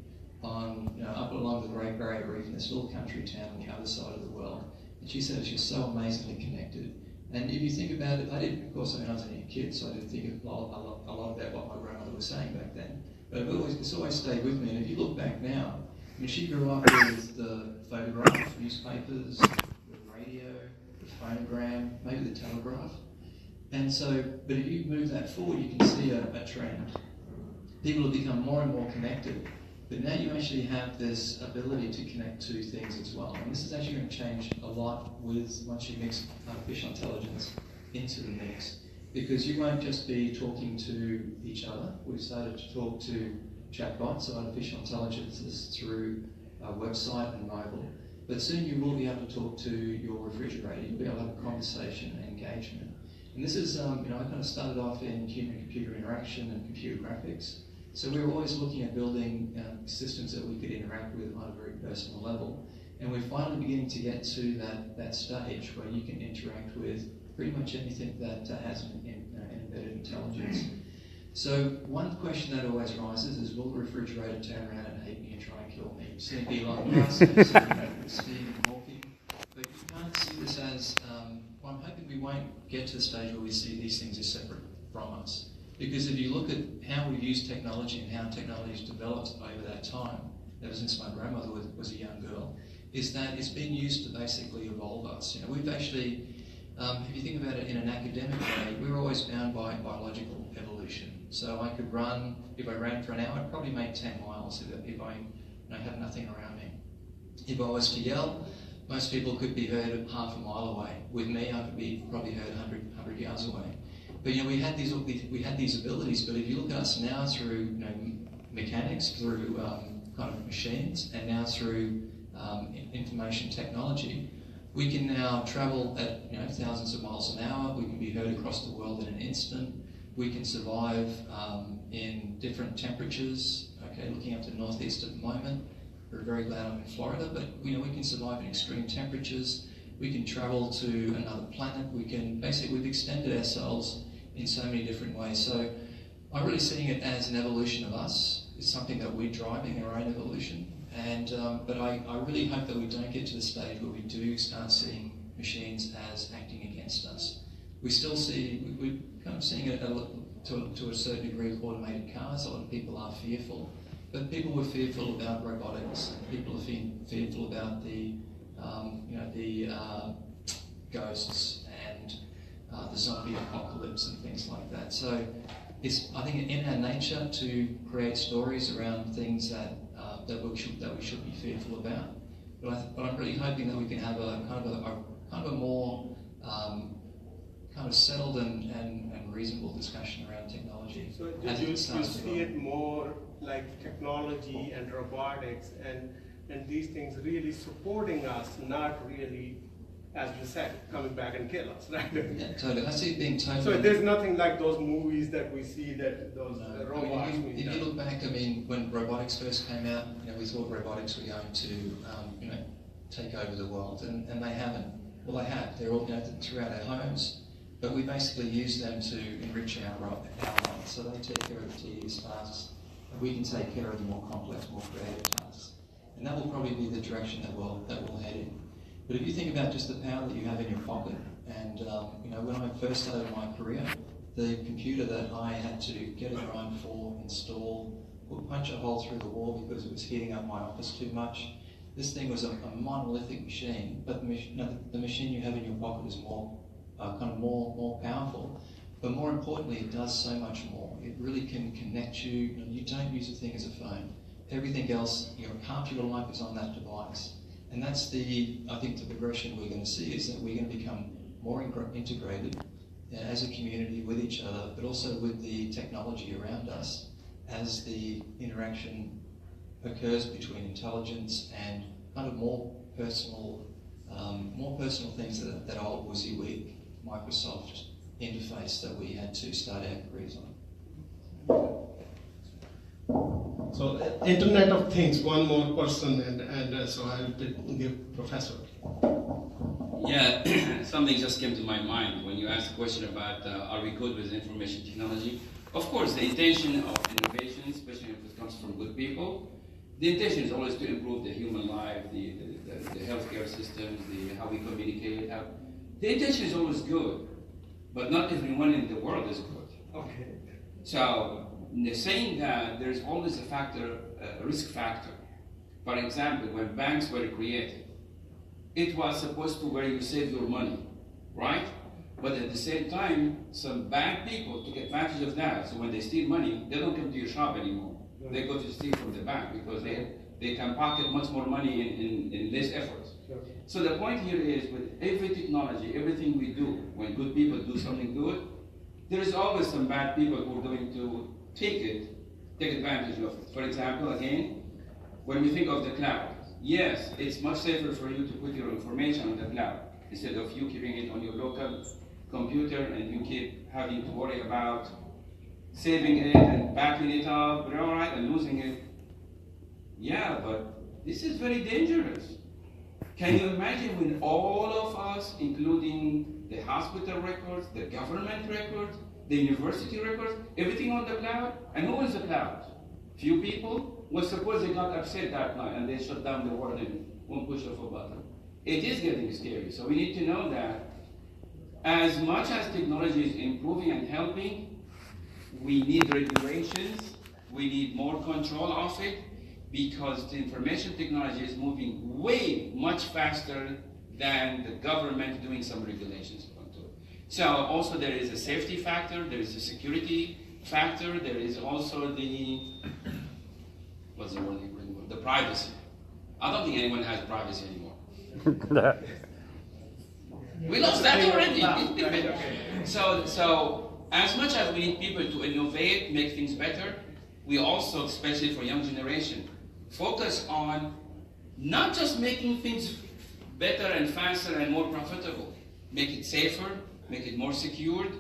Speaker 8: up along the Great Barrier Reef in this little country town on the other side of the world. And she said it's just so amazingly connected. And if you think about it, of course, I was only a kid, so I didn't think a lot about what my grandmother was saying back then. But it's always stayed with me. And if you look back now, I mean, she grew up with the photograph, newspapers, the radio, the phonogram, maybe the telegraph. And so, but if you move that forward, you can see a trend. People have become more and more connected, but now you actually have this ability to connect to things as well. And this is actually going to change a lot once you mix artificial intelligence into the mix, because you won't just be talking to each other. We've started to talk to chatbots, so artificial intelligences through a website and mobile. But soon you will be able to talk to your refrigerator. You'll be able to have a conversation and engagement. And this is, I kind of started off in human-computer interaction and computer graphics. So we were always looking at building systems that we could interact with on a very personal level. And we're finally beginning to get to that stage where you can interact with pretty much anything that has an embedded intelligence. So one question that always rises is, will the refrigerator turn around and hate me and try and kill me? You've seen Elon Musk, you've seen Stephen Hawking, but you can't see this as, well, I'm hoping we won't get to the stage where we see these things as separate from us. Because if you look at how we've used technology and how technology has developed over that time, ever since my grandmother was a young girl, is that it's been used to basically evolve us. We've actually, if you think about it in an academic way, we're always bound by biological evolution. So I could run, if I ran for an hour, I'd probably make 10 miles if I had nothing around me. If I was to yell, most people could be heard half a mile away. With me, I could be probably heard 100 yards away. But we had these abilities. But if you look at us now through mechanics, through kind of machines, and now through information technology, we can now travel at thousands of miles an hour. We can be heard across the world in an instant. We can survive in different temperatures. Okay, looking up to the northeast at the moment. We're very glad I'm in Florida, but we can survive in extreme temperatures. We can travel to another planet. We've extended ourselves in so many different ways. So I'm really seeing it as an evolution of us. It's something that we're driving, our own evolution. And but I really hope that we don't get to the stage where we do start seeing machines as acting against us. We still see, we're kind of seeing it to a certain degree with automated cars. A lot of people are fearful. But people were fearful about robotics. People are fearful about the ghosts and the zombie apocalypse and things like that. So it's, I think, in our nature to create stories around things that we should be fearful about. But I'm really hoping that we can have a kind of a more kind of settled and reasonable discussion around technology.
Speaker 1: So you see it more like technology and robotics and these things really supporting us, not really as you said, coming back and kill us, right?
Speaker 8: Yeah, totally. I see it being totally.
Speaker 1: So there's nothing like those movies that we see that those
Speaker 8: No.
Speaker 1: robots.
Speaker 8: I mean, if you look back, I mean, when robotics first came out, we thought robotics were going to, take over the world, and they haven't. Well, they have. They're all throughout our homes, but we basically use them to enrich our lives. So they take care of the tedious tasks, and we can take care of the more complex, more creative tasks. And that will probably be the direction that we'll head in. But if you think about just the power that you have in your pocket, and when I first started my career, the computer that I had to get a drone for, install, punch a hole through the wall because it was heating up my office too much. This thing was a monolithic machine, but the machine you have in your pocket is more more powerful. But more importantly, it does so much more. It really can connect you. You don't use a thing as a phone. Everything else, half your life is on that device. And that's I think the progression we're going to see is that we're going to become more integrated as a community with each other, but also with the technology around us as the interaction occurs between intelligence and kind of more personal things that old WYSIWYG Microsoft interface that we had to start our careers on.
Speaker 1: So Internet of Things, one more person, and so I'll give Professor.
Speaker 4: Yeah, something just came to my mind when you asked the question about are we good with information technology? Of course, the intention of innovation, especially if it comes from good people, the intention is always to improve the human life, the healthcare systems, how we communicate. The intention is always good, but not everyone in the world is good.
Speaker 1: Okay.
Speaker 4: So, saying that, there's always a risk factor. For example, when banks were created, it was supposed to where you save your money, right? But at the same time, some bad people took advantage of that. So when they steal money, they don't come to your shop anymore. They go to steal from the bank because they can pocket much more money in less effort. So the point here is with every technology, everything we do, when good people do something good, there is always some bad people who are going to take advantage of it. For example, again, when we think of the cloud, yes, it's much safer for you to put your information on the cloud instead of you keeping it on your local computer and you keep having to worry about saving it and backing it up, and losing it. Yeah, but this is very dangerous. Can you imagine when all of us, including the hospital records, the government records, the university records, everything on the cloud? And who is the cloud? Few people? Well, suppose they got upset that night and they shut down the world in one push of a button. It is getting scary. So we need to know that as much as technology is improving and helping, we need regulations, we need more control of it, because the information technology is moving way much faster than the government doing some regulations onto it. So also there is a safety factor, there is a security factor, there is also what's the word you bring? The privacy. I don't think anyone has privacy anymore. We lost that already. So as much as we need people to innovate, make things better, we also, especially for young generation, focus on not just making things better and faster and more profitable. Make it safer, make it more secured,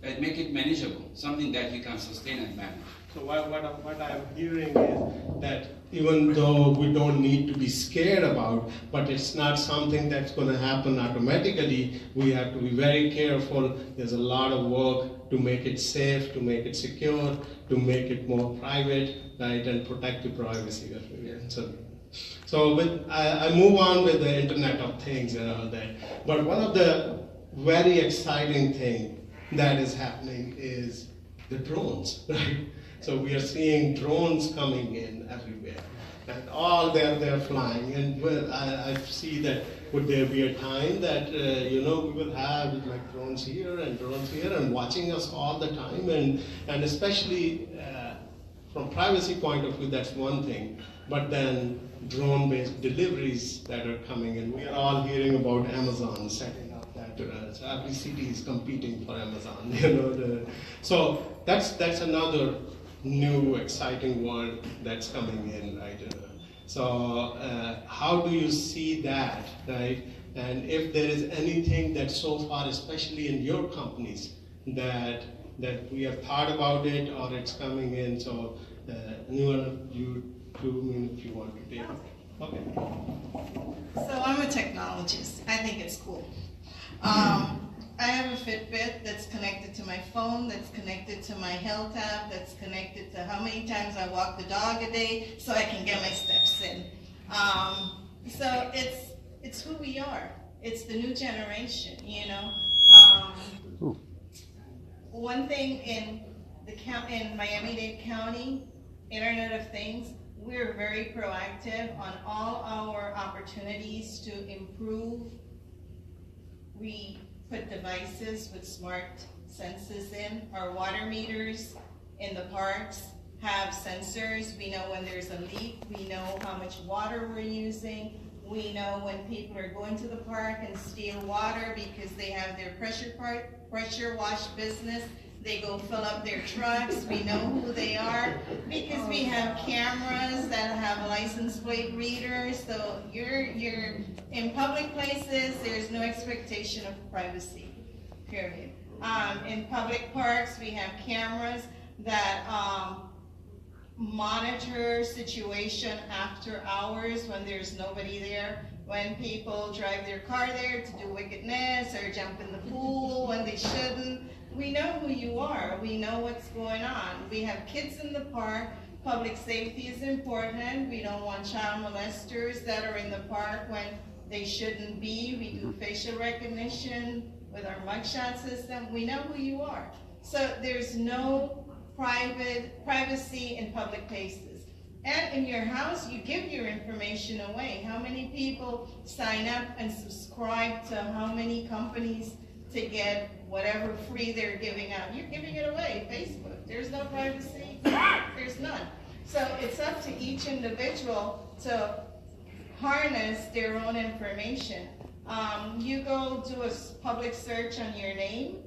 Speaker 4: and make it manageable, something that you can sustain and manage.
Speaker 1: So what I'm hearing is that even though we don't need to be scared about, but it's not something that's going to happen automatically, we have to be very careful. There's a lot of work to make it safe, to make it secure, to make it more private, right, and protect the privacy of it. So I move on with the Internet of Things and all that. But one of the very exciting things that is happening is the drones, right? So we are seeing drones coming in everywhere, and all they're flying. And I see that would there be a time that we will have like drones here and watching us all the time, and especially from privacy point of view, that's one thing. But then drone-based deliveries that are coming in, we are all hearing about Amazon setting up that. So every city is competing for Amazon. So that's another new exciting world that's coming in, right? So how do you see that, right? And if there is anything that so far, especially in your companies, that we have thought about it or it's coming in, so anyone of you two, if you want to take it. Okay.
Speaker 5: So I'm a technologist. I think it's cool. I have a Fitbit that's connected to my phone, that's connected to my health app, that's connected to how many times I walk the dog a day so I can get my steps in. So it's who we are. It's the new generation, you know. One thing in Miami-Dade County, Internet of Things, we're very proactive on all our opportunities to improve. We put devices with smart sensors in. Our water meters in the parks have sensors. We know when there's a leak. We know how much water we're using. We know when people are going to the park and steal water because they have their pressure wash business. They go fill up their trucks. We know who they are because we have cameras that have license plate readers. So you're in public places, there's no expectation of privacy, period. In public parks, we have cameras that monitor situation after hours when there's nobody there. When people drive their car there to do wickedness or jump in the pool when they shouldn't. We know who you are. We know what's going on. We have kids in the park. Public safety is important. We don't want child molesters that are in the park when they shouldn't be. We do facial recognition with our mugshot system. We know who you are. So there's no privacy in public places. And in your house, you give your information away. How many people sign up and subscribe to how many companies to get whatever free they're giving out? You're giving it away. Facebook, there's no privacy, there's none. So it's up to each individual to harness their own information. You go do a public search on your name.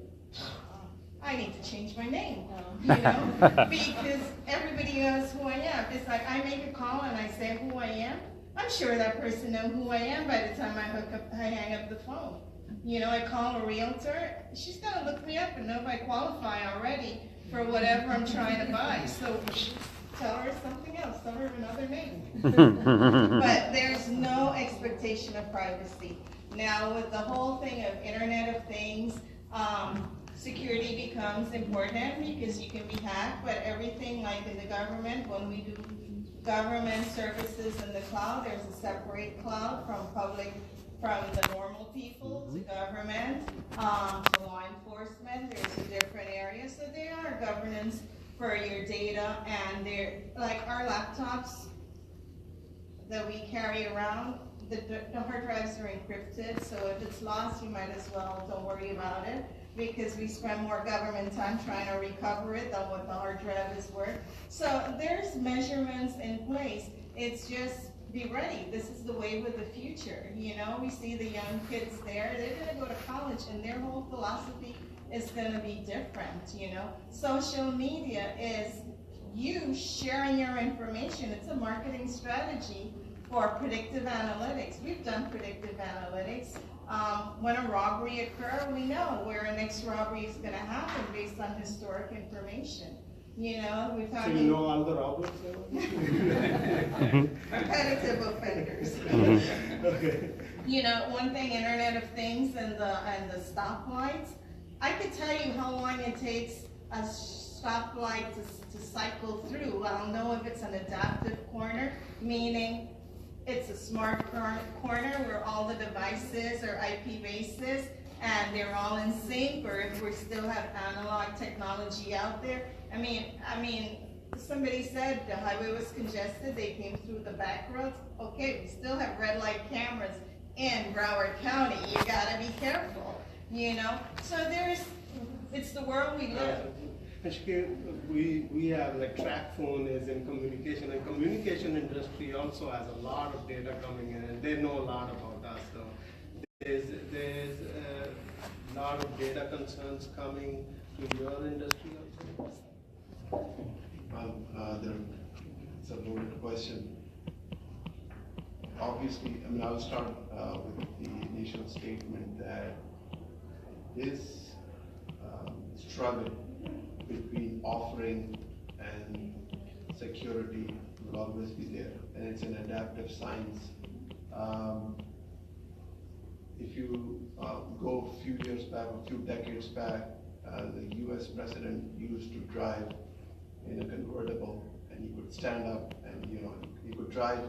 Speaker 5: I need to change my name, you know, because everybody knows who I am. It's like I make a call and I say who I am. I'm sure that person knows who I am by the time I hang up the phone. You know, I call a realtor, she's gonna look me up and know if I qualify already for whatever I'm trying to buy. So tell her something else, tell her another name. But there's no expectation of privacy. Now with the whole thing of Internet of Things, security becomes important because you can be hacked, but everything like in the government, when we do government services in the cloud, there's a separate cloud from the normal people to government, to law enforcement. There's a different area. So there are governance for your data, and they're like our laptops that we carry around, the hard drives are encrypted, so if it's lost, you might as well don't worry about it, because we spend more government time trying to recover it than what the hard drive is worth. So there's measurements in place. It's just be ready. This is the wave of the future. You know, we see the young kids there. They're going to go to college, and their whole philosophy is going to be different. You know, social media is you sharing your information. It's a marketing strategy for predictive analytics. We've done predictive analytics. When a robbery occurs, we know where a next robbery is going to happen based on historic information. You know, we're talking.
Speaker 1: So you know all the robbers?
Speaker 5: Repetitive offenders.
Speaker 1: Okay.
Speaker 5: You know, one thing, Internet of Things and the stoplights. I could tell you how long it takes a stoplight to cycle through. I don't know if it's an adaptive corner, meaning it's a smart corner where all the devices are IP bases and they're all in sync, or if we still have analog technology out there. I mean, somebody said the highway was congested, they came through the back roads. Okay, we still have red light cameras in Broward County. You gotta be careful, you know? So it's the world we live in.
Speaker 1: We have like track phone is in communication, and communication industry also has a lot of data coming in, and they know a lot about us. So there's a lot of data concerns coming to your industry also.
Speaker 7: It's a loaded question. Obviously, I mean, I'll start with the initial statement that this struggle between offering and security will always be there, and it's an adaptive science. If you go a few years back, a few decades back, the US president used to drive in a convertible, and he could stand up and he could drive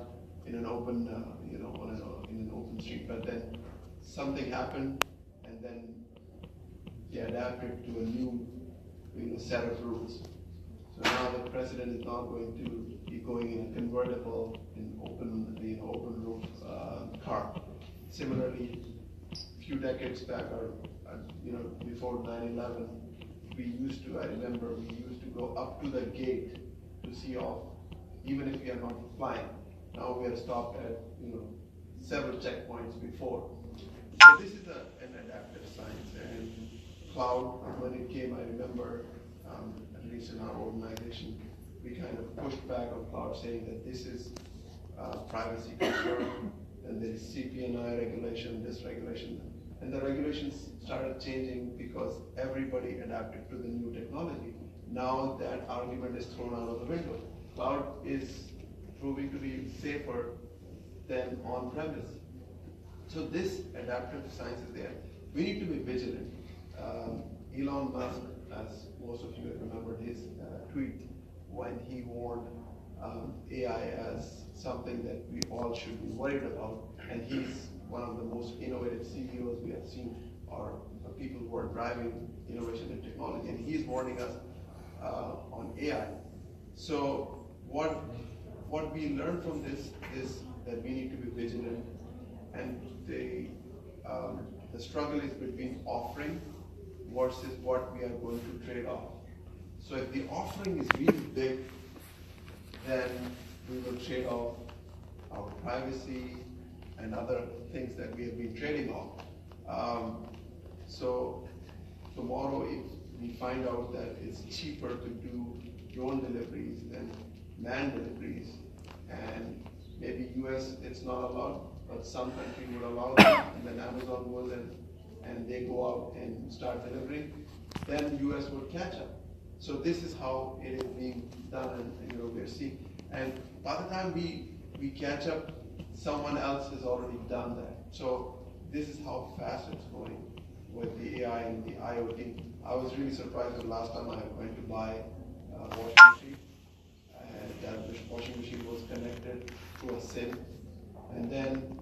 Speaker 7: in an open, in an open street. But then something happened, and then they adapted to a new set of rules. So now the president is not going to be going in a convertible in open roof car. Similarly, a few decades back, or before 9/11, I remember we used to go up to the gate to see off, even if we are not flying. Now we are stopped at several checkpoints before. So this is an adaptive science, and cloud, when it came, I remember, at least in our organization, we kind of pushed back on cloud, saying that this is privacy concern, and there is CP&I regulation, this regulation. And the regulations started changing because everybody adapted to the new technology. Now that argument is thrown out of the window. Cloud is proving to be safer than on-premise. So this adaptive science is there. We need to be vigilant. Elon Musk, as most of you have remembered his tweet, when he warned AI as something that we all should be worried about, and he's one of the most innovative CEOs we have seen, are people who are driving innovation in technology, and he's warning us on AI. So what we learn from this is that we need to be vigilant, and the struggle is between offering versus what we are going to trade off. So if the offering is really big, then we will trade off our privacy and other things that we have been trading off. So tomorrow, if we find out that it's cheaper to do drone deliveries than manned deliveries, and maybe US it's not allowed, but some country would allow that, and then Amazon goes and they go out and start delivering, then US would catch up. So this is how it is being done, and we're seeing. And by the time we catch up, someone else has already done that. So this is how fast it's going with the AI and the IoT. I was really surprised the last time I went to buy a washing machine, and that washing machine was connected to a SIM. And then,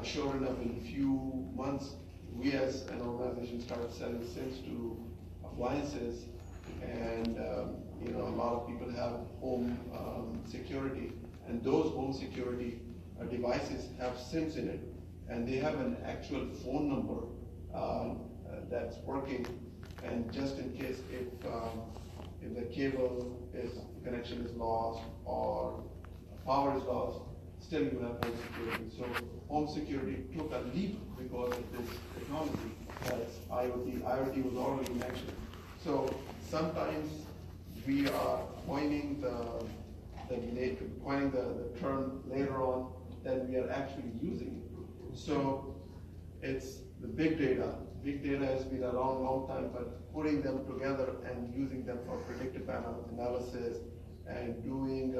Speaker 7: sure enough, in a few months, we as an organization started selling SIMs to appliances, and a lot of people have home security, and those home security devices have SIMs in it, and they have an actual phone number that's working, and just in case if the cable connection is lost or power is lost, still you have home security. So home security took a leap because of this technology. That's IoT. IoT was already mentioned. So sometimes we are coining the term later on than we are actually using it. So it's the big data. Big data has been around a long time, but putting them together and using them for predictive analysis and doing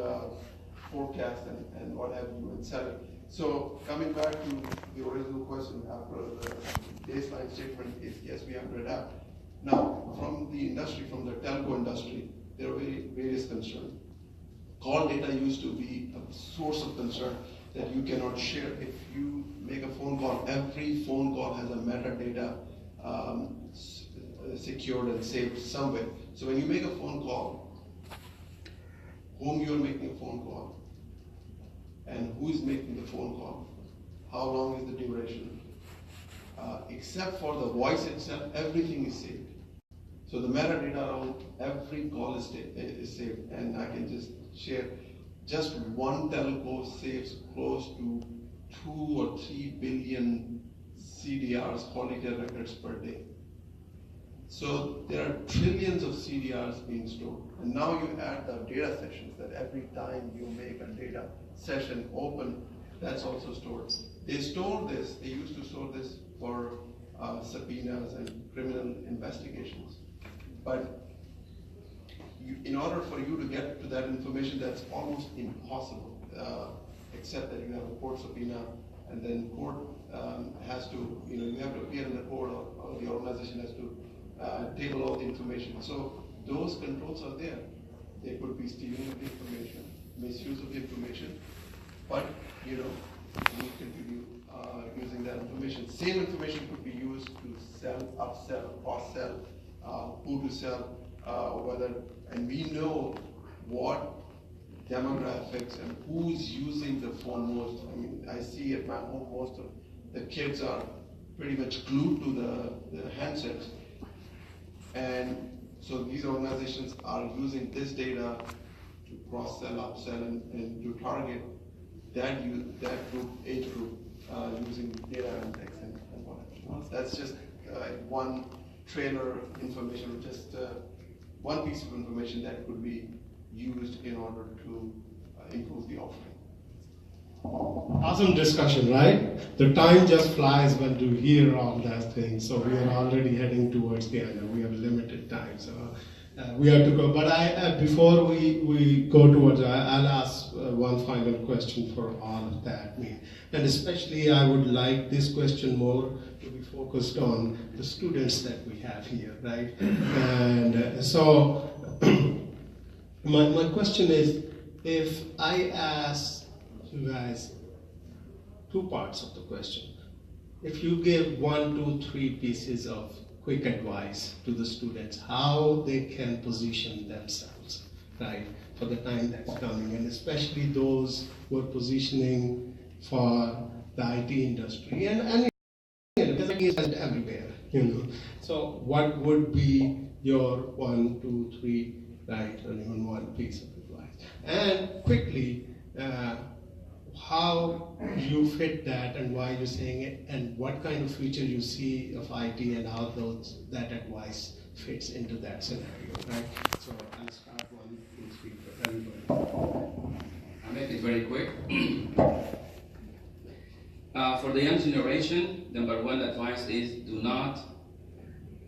Speaker 7: forecasts and what have you and selling. So coming back to the original question after the baseline statement is, yes, we have to adapt. Now, from the industry, from the telco industry, there are various concerns. Call data used to be a source of concern that you cannot share. If you make a phone call, every phone call has a metadata secured and saved somewhere. So when you make a phone call, whom you are making a phone call, and who is making the phone call, how long is the duration, except for the voice itself, everything is saved. So the metadata around every call is saved, and I can just share, just one telco saves close to 2 or 3 billion CDRs, call detail records per day. So there are trillions of CDRs being stored. And now you add the data sessions, that every time you make a data session open, That's also stored. They store this, they used to store this for subpoenas and criminal investigations. But in order for you to get to that information, that's almost impossible, except that you have a court subpoena, and then court has to, you have to appear in the court, or the organization has to table all the information. So those controls are there. There could be stealing of the information, misuse of the information, but we continue using that information. Same information could be used to sell, upsell, cross-sell, who to sell, whether, and we know what demographics and who's using the phone most. I mean, I see at my home most of the kids are pretty much glued to the handsets. And so these organizations are using this data to cross-sell, upsell, and to target that group, age group, using data analytics and whatever. That's just one trailer information, just one piece of information that could be used in order to improve the offering.
Speaker 1: Awesome discussion, right? The time just flies when you hear all that thing. So we are already heading towards the end, and we have limited time. So we have to go. But before we go towards, I'll ask one final question for all of that. And especially, I would like this question more to be focused on the students that we have here, right? And so my question is, if I ask you guys two parts of the question. If you give 1, 2, 3 pieces of quick advice to the students, how they can position themselves, right, for the time that's coming, and especially those who are positioning for the IT industry, and because it is everywhere, So what would be your 1, 2, 3, right, or even one piece of advice? And quickly, how you fit that and why you're saying it, and what kind of future you see of IT and how that advice fits into that scenario, right? So I'll start 1, 2, 3 for everybody.
Speaker 4: I'll make it very quick. For the young generation, number one advice is do not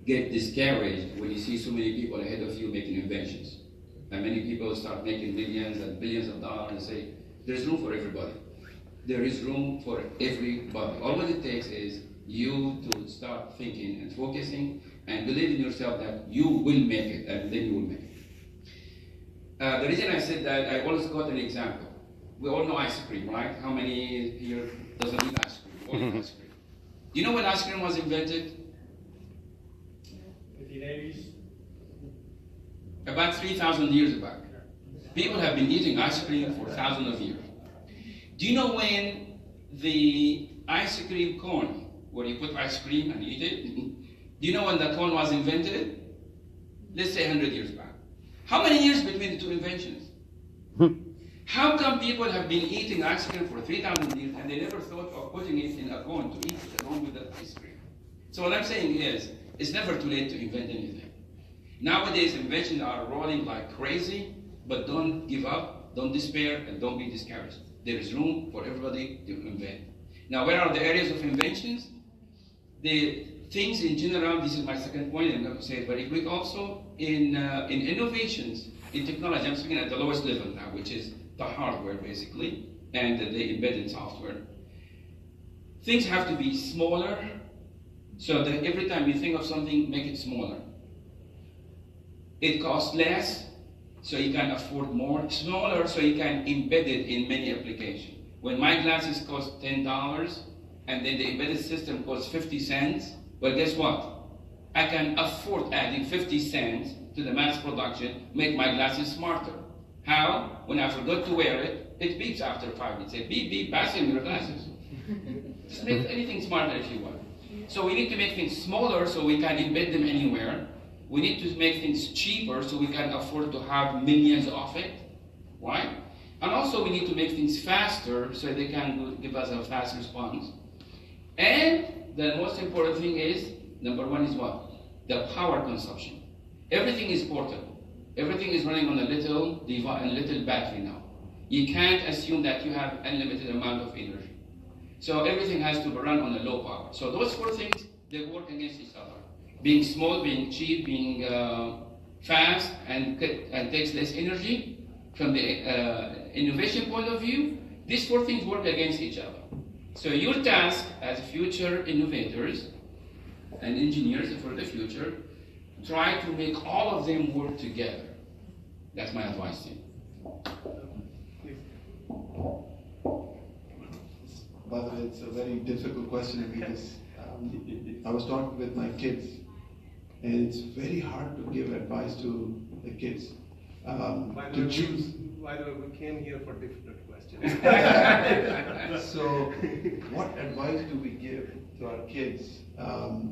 Speaker 4: get discouraged when you see so many people ahead of you making inventions. And many people start making millions and billions of dollars and say, there's room for everybody. There is room for everybody. All what it takes is you to start thinking and focusing and believe in yourself that you will make it, and then you will make it. The reason I said that, I always got an example. We all know ice cream, right? How many here doesn't eat ice cream? We all eat ice cream. Do you know when ice cream was invented?
Speaker 1: 1980s.
Speaker 4: About 3,000 years back. People have been eating ice cream for thousands of years. Do you know when the ice cream cone, where you put ice cream and eat it, do you know when the cone was invented? Let's say 100 years back. How many years between the two inventions? How come people have been eating ice cream for 3,000 years and they never thought of putting it in a cone to eat it along with the ice cream? So what I'm saying is, it's never too late to invent anything. Nowadays, inventions are rolling like crazy, but don't give up, don't despair, and don't be discouraged. There is room for everybody to invent. Now, where are the areas of inventions? The things in general, this is my second point, I'm going to say it very quick also, in innovations, in technology, I'm speaking at the lowest level now, which is the hardware, basically, and the embedded software. Things have to be smaller, so that every time you think of something, make it smaller. It costs less, so you can afford more. Smaller, so you can embed it in many applications. When my glasses cost $10, and then the embedded system costs 50 cents, well, guess what? I can afford adding 50 cents to the mass production, make my glasses smarter. How? When I forgot to wear it, it beeps after 5 minutes. It say, beep, beep, pass in your glasses. Just make anything smarter if you want. So we need to make things smaller so we can embed them anywhere. We need to make things cheaper so we can afford to have millions of it, right? And also we need to make things faster so they can give us a fast response. And the most important thing is, number one is what? The power consumption. Everything is portable. Everything is running on a little device, a little battery now. you can't assume that you have unlimited amount of energy. So everything has to be run on a low power. So those four things, they work against each other. Being small, being cheap, being fast, and takes less energy. From the innovation point of view, these four things work against each other. So your task as future innovators and engineers for the future, try to make all of them work together. That's my advice to you.
Speaker 7: By the way, it's a very difficult question because I was talking with my kids, and it's very hard to give advice to the kids to choose.
Speaker 1: By the way, we came here for difficult questions.
Speaker 7: So, what advice do we give to our kids? Our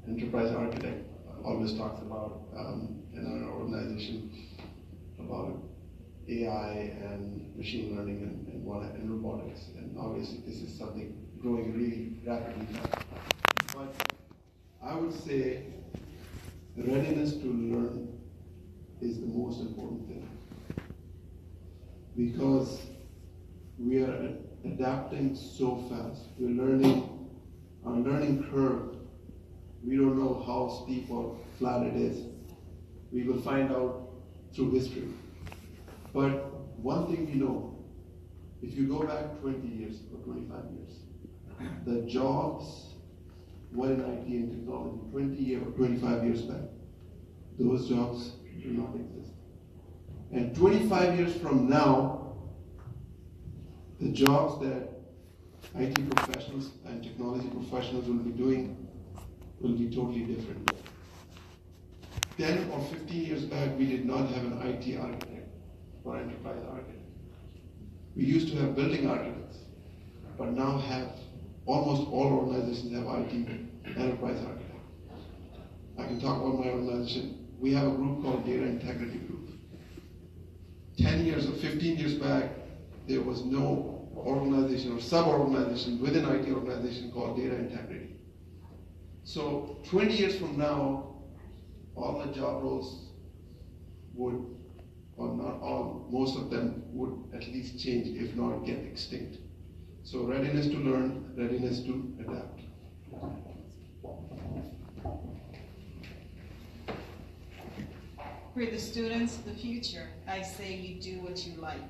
Speaker 7: enterprise architect always talks about in our organization about AI and machine learning and robotics, and obviously this is something growing really rapidly now. But I would say readiness to learn is the most important thing, because we are adapting so fast. We're learning, our learning curve, we don't know how steep or flat it is. We will find out through history. But one thing we know, if you go back 20 years or 25 years, the jobs were in IT and technology 20 or 25 years back. Those jobs do not exist. And 25 years from now, the jobs that IT professionals and technology professionals will be doing will be totally different. 10 or 15 years back, we did not have an IT architect or enterprise architect. We used to have building architects, but now almost all organizations have IT enterprise architect. I can talk about my organization. We have a group called Data Integrity Group. 10 years or 15 years back, there was no organization or sub-organization within IT organization called Data Integrity. So 20 years from now, all the job roles would, or not all, most of them would at least change, if not get extinct. So readiness to learn, readiness to adapt.
Speaker 5: For the students of the future, I say you do what you like.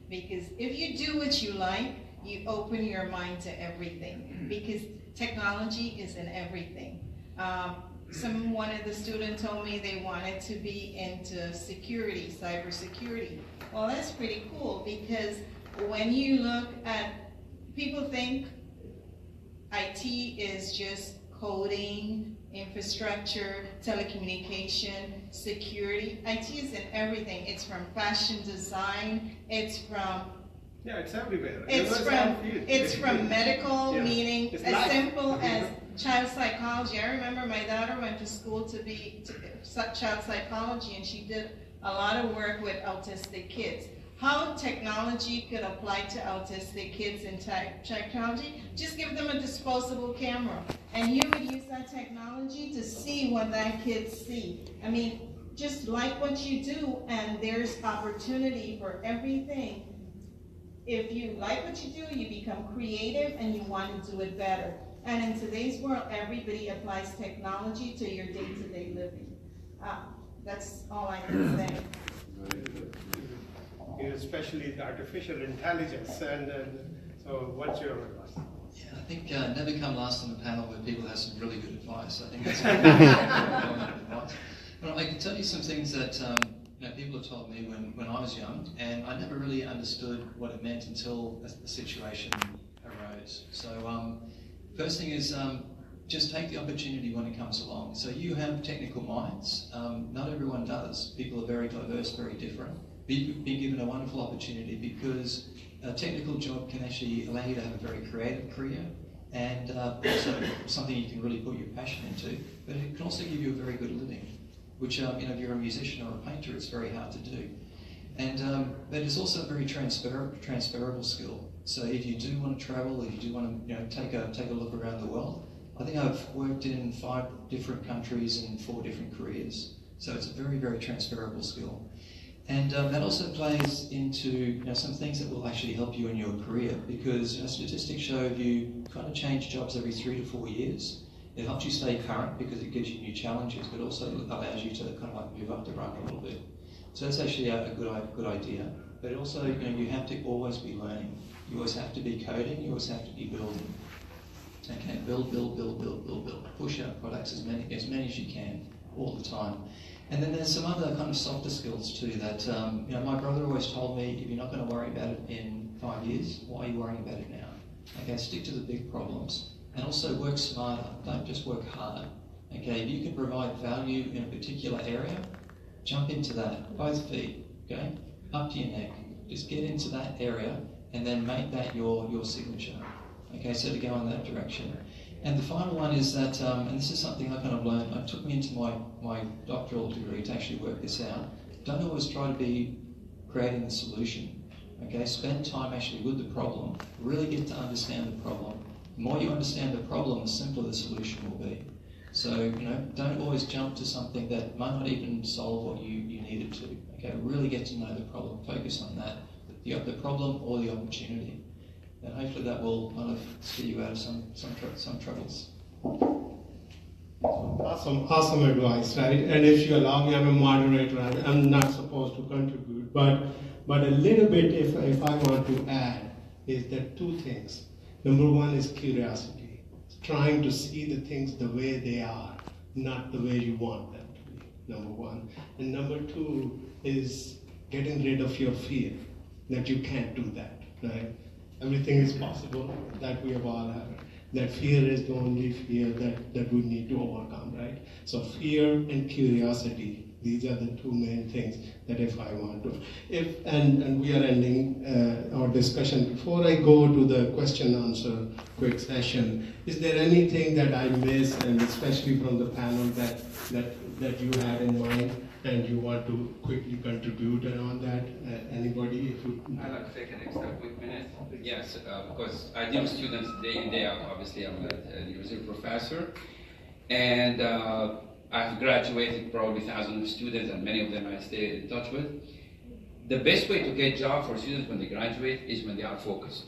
Speaker 5: Because if you do what you like, you open your mind to everything. Because technology is in everything. One of the students told me they wanted to be into security, cybersecurity. Well, that's pretty cool, because when you look at, people think IT is just coding, infrastructure, telecommunication, security. IT is in everything. It's from fashion design, it's from
Speaker 1: it's everywhere.
Speaker 5: It's from medical, meaning
Speaker 1: it's
Speaker 5: as
Speaker 1: life.
Speaker 5: simple as child psychology. I remember my daughter went to school to be child psychology, and she did a lot of work with autistic kids. How technology could apply to autistic kids in technology? Just give them a disposable camera, and you would use that technology to see what that kid see. I mean, just like what you do, and there's opportunity for everything. If you like what you do, you become creative and you want to do it better. And in today's world, everybody applies technology to your day-to-day living. That's all I can say.
Speaker 1: Especially the artificial intelligence. And so what's your advice?
Speaker 8: Yeah, I think never come last on the panel where people have some really good advice. I think that's advice. But I can tell you some things that people have told me when I was young, and I never really understood what it meant until the situation arose. So first thing is just take the opportunity when it comes along. So you have technical minds. Not everyone does. People are very diverse, very different. Be given a wonderful opportunity, because a technical job can actually allow you to have a very creative career, and also something you can really put your passion into, but it can also give you a very good living, which if you're a musician or a painter, it's very hard to do. And but it's also a very transferable skill. So if you do want to travel, if you do want to take a look around the world, I think I've worked in 5 different countries and 4 different careers. So it's a very, very transferable skill. And that also plays into some things that will actually help you in your career, because statistics show if you kind of change jobs every 3 to 4 years, it helps you stay current because it gives you new challenges, but also allows you to kind of like move up the rung a little bit. So that's actually a good idea. But also, you have to always be learning. You always have to be coding. You always have to be building. Okay, build. Push out products as many as you can all the time. And then there's some other kind of softer skills too that, my brother always told me, if you're not going to worry about it in 5 years, why are you worrying about it now? Okay, stick to the big problems. And also work smarter, don't just work harder. Okay, if you can provide value in a particular area, jump into that, both feet, okay? Up to your neck. Just get into that area and then make that your signature. Okay, so to go in that direction. And the final one is that, and this is something I kind of learned, it took me into my doctoral degree to actually work this out. Don't always try to be creating the solution. Okay, spend time actually with the problem, really get to understand the problem. The more you understand the problem, the simpler the solution will be. So, don't always jump to something that might not even solve what you needed to. Okay, really get to know the problem, focus on that, the problem or the opportunity. And hopefully that will kind of steer you out of some troubles.
Speaker 1: Awesome advice, right? And if you allow me, I'm a moderator. I'm not supposed to contribute, but a little bit, if I want to add, is that 2 things. Number 1 is curiosity, trying to see the things the way they are, not the way you want them to be. Number 1, and number 2 is getting rid of your fear that you can't do that, right? Everything is possible, that we have all had. That fear is the only fear that we need to overcome, right? So fear and curiosity, these are the 2 main things that if I want to. And we are ending our discussion. Before I go to the question answer quick session, is there anything that I missed, and especially from the panel that you had in mind and you want to quickly contribute on that? Anybody?
Speaker 4: I'd like to take an extra quick minute. Yes, because I deal with students day in, day out. Obviously, I'm a university professor. And I've graduated probably thousands of students, and many of them I stay in touch with. The best way to get job for students when they graduate is when they are focused.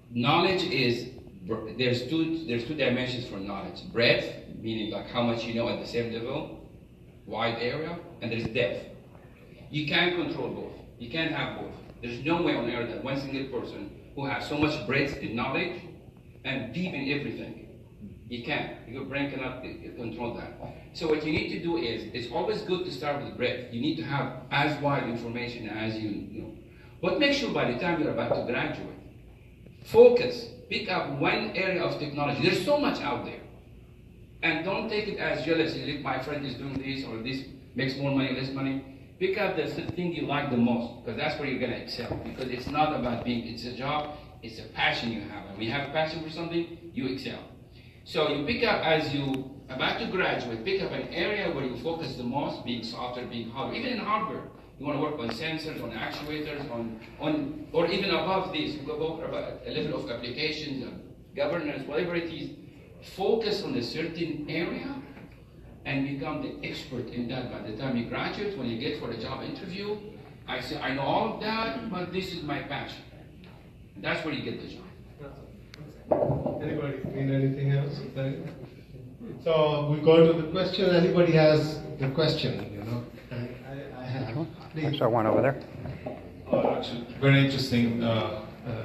Speaker 4: Knowledge is, there's two dimensions for knowledge. Breadth, meaning like how much you know at the same level, wide area, and there's depth. You can't control both. You can't have both. There's no way on earth that one single person who has so much breadth in knowledge and deep in everything. You can't. Your brain cannot control that. So what you need to do is, it's always good to start with breadth. You need to have as wide information as you know. But make sure by the time you're about to graduate, focus. Pick up one area of technology. There's so much out there. And don't take it as jealousy. My friend is doing this, or this makes more money, less money. Pick up the thing you like the most, because that's where you're going to excel. Because it's not about it's a job, it's a passion you have. And when you have a passion for something, you excel. So you pick up, as you about to graduate, pick up an area where you focus the most, being software, being hardware. Even in hardware, you want to work on sensors, on actuators, or even above this, you go about a level of applications, governance, whatever it is. Focus on a certain area and become the expert in that. By the time you graduate, when you get for a job interview, I say, I know all of that, but this is my passion. That's where you get the job.
Speaker 1: Anybody need anything else? So we go to the question. Anybody has the question, I have. Please.
Speaker 3: So one over there.
Speaker 9: Actually, very interesting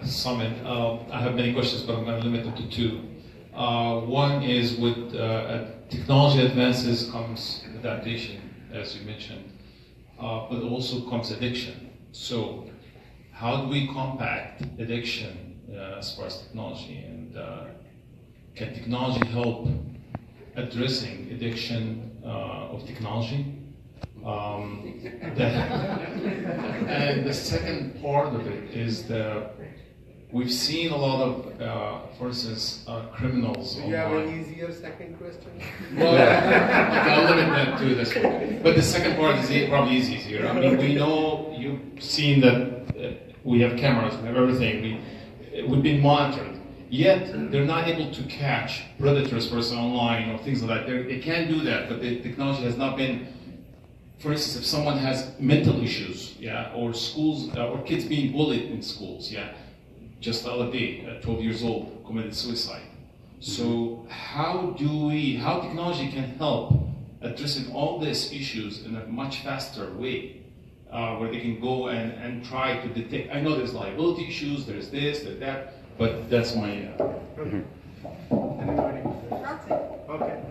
Speaker 9: summit. I have many questions, but I'm going to limit them to 2. One is with technology advances comes adaptation, as you mentioned, but also comes addiction. So how do we combat addiction as far as technology? And can technology help addressing addiction of technology? And the second part of it is we've seen a lot of, for instance, criminals
Speaker 1: Do
Speaker 9: online.
Speaker 1: you have an easier second question?
Speaker 9: Well, I'll limit that to this one. But the second part is probably easier. I mean, we know, you've seen that we have cameras, we have everything. We've been monitored. Yet, they're not able to catch predators, for instance, online or things like that. They can't do that, but the technology has not been for instance, if someone has mental issues, yeah, or schools, or kids being bullied in schools, yeah, just the other day, 12 years old, committed suicide. So how technology can help addressing all these issues in a much faster way, where they can go and try to detect. I know there's liability issues, there's this, there's that, but that's my.
Speaker 1: Anybody? Okay.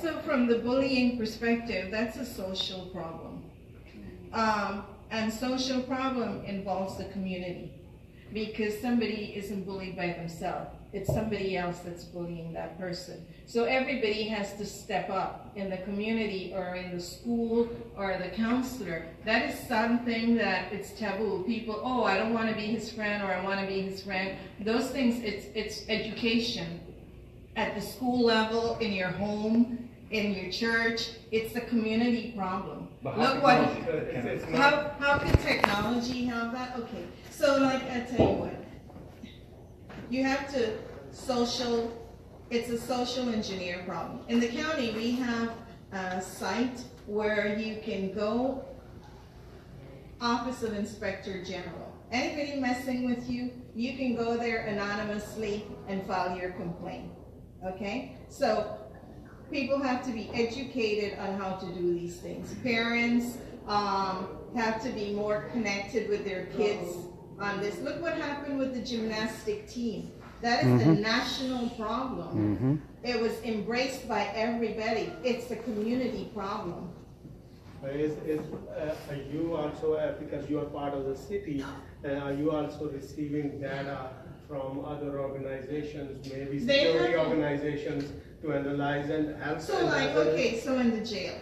Speaker 5: So from the bullying perspective, that's a social problem. And social problem involves the community, because somebody isn't bullied by themselves. It's somebody else that's bullying that person. So everybody has to step up in the community or in the school or the counselor. That is something that it's taboo. People, oh, I don't want to be his friend, or I want to be his friend. Those things, it's education. At the school level, in your home, in your church, it's a community problem.
Speaker 1: But
Speaker 5: Look what, how can technology help that? Okay, so like I tell you what, you have to it's a social engineer problem. In the county, we have a site where you can go, Office of Inspector General. Anybody messing with you, you can go there anonymously and file your complaint. Okay, so people have to be educated on how to do these things. Parents have to be more connected with their kids on this. Look what happened with the gymnastic team. That is a national problem. It was embraced by everybody. It's a community problem.
Speaker 1: Is you also, because you are part of the city, are you also receiving data from other organizations, maybe security organizations, to analyze and help?
Speaker 5: So like, okay, so in the jail,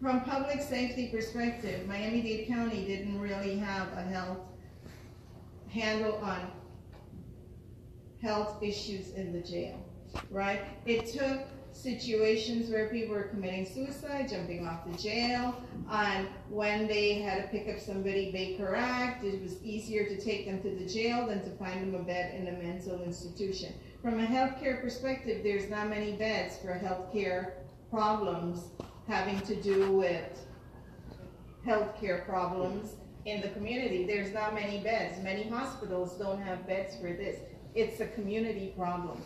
Speaker 5: from public safety perspective, Miami-Dade County didn't really have a handle on health issues in the jail, right? It took situations where people were committing suicide, jumping off the jail, and when they had to pick up somebody, Baker Act, it was easier to take them to the jail than to find them a bed in a mental institution. From a healthcare perspective, there's not many beds for healthcare problems having to do with healthcare problems in the community. There's not many beds. Many hospitals don't have beds for this. It's a community problem.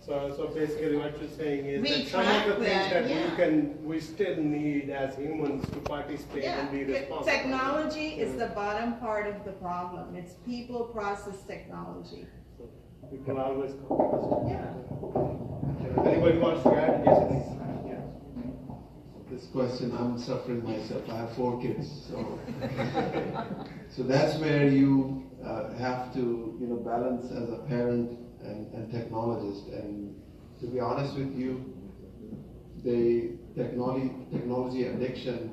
Speaker 1: So basically what you're saying is
Speaker 5: We
Speaker 1: that some of the things
Speaker 5: track
Speaker 1: that we still need as humans to participate and be responsible.
Speaker 5: Technology is the bottom part of the problem. It's people, process, technology.
Speaker 1: People always come. Anybody wants to add? Yes, please.
Speaker 7: This question, I'm suffering myself. I have 4 kids, so that's where you have to balance as a parent and technologist. And to be honest with you, the technology addiction,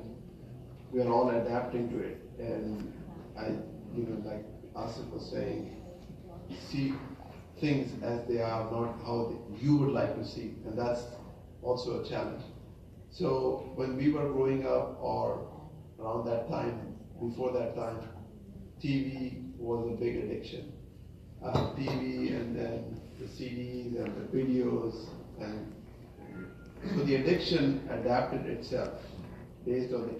Speaker 7: we are all adapting to it. And like Asif was saying, see things as they are, not how you would like to see, and that's also a challenge. So when we were growing up, or around that time, before that time, TV was a big addiction. TV, and then the CDs and the videos, and so the addiction adapted itself based on the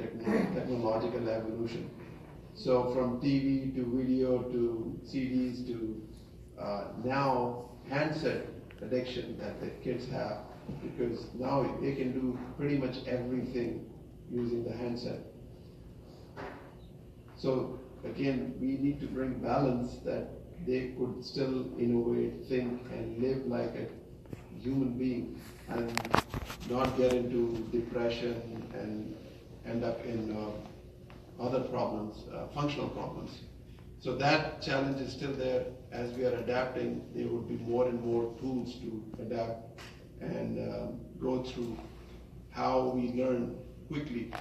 Speaker 7: technological evolution. So from TV to video to CDs to now handset addiction that the kids have, because now they can do pretty much everything using the handset. So again, we need to bring balance that they could still innovate, think, and live like a human being, and not get into depression and end up in other problems, functional problems. So that challenge is still there. As we are adapting, there would be more and more tools to adapt and go through how we learn quickly.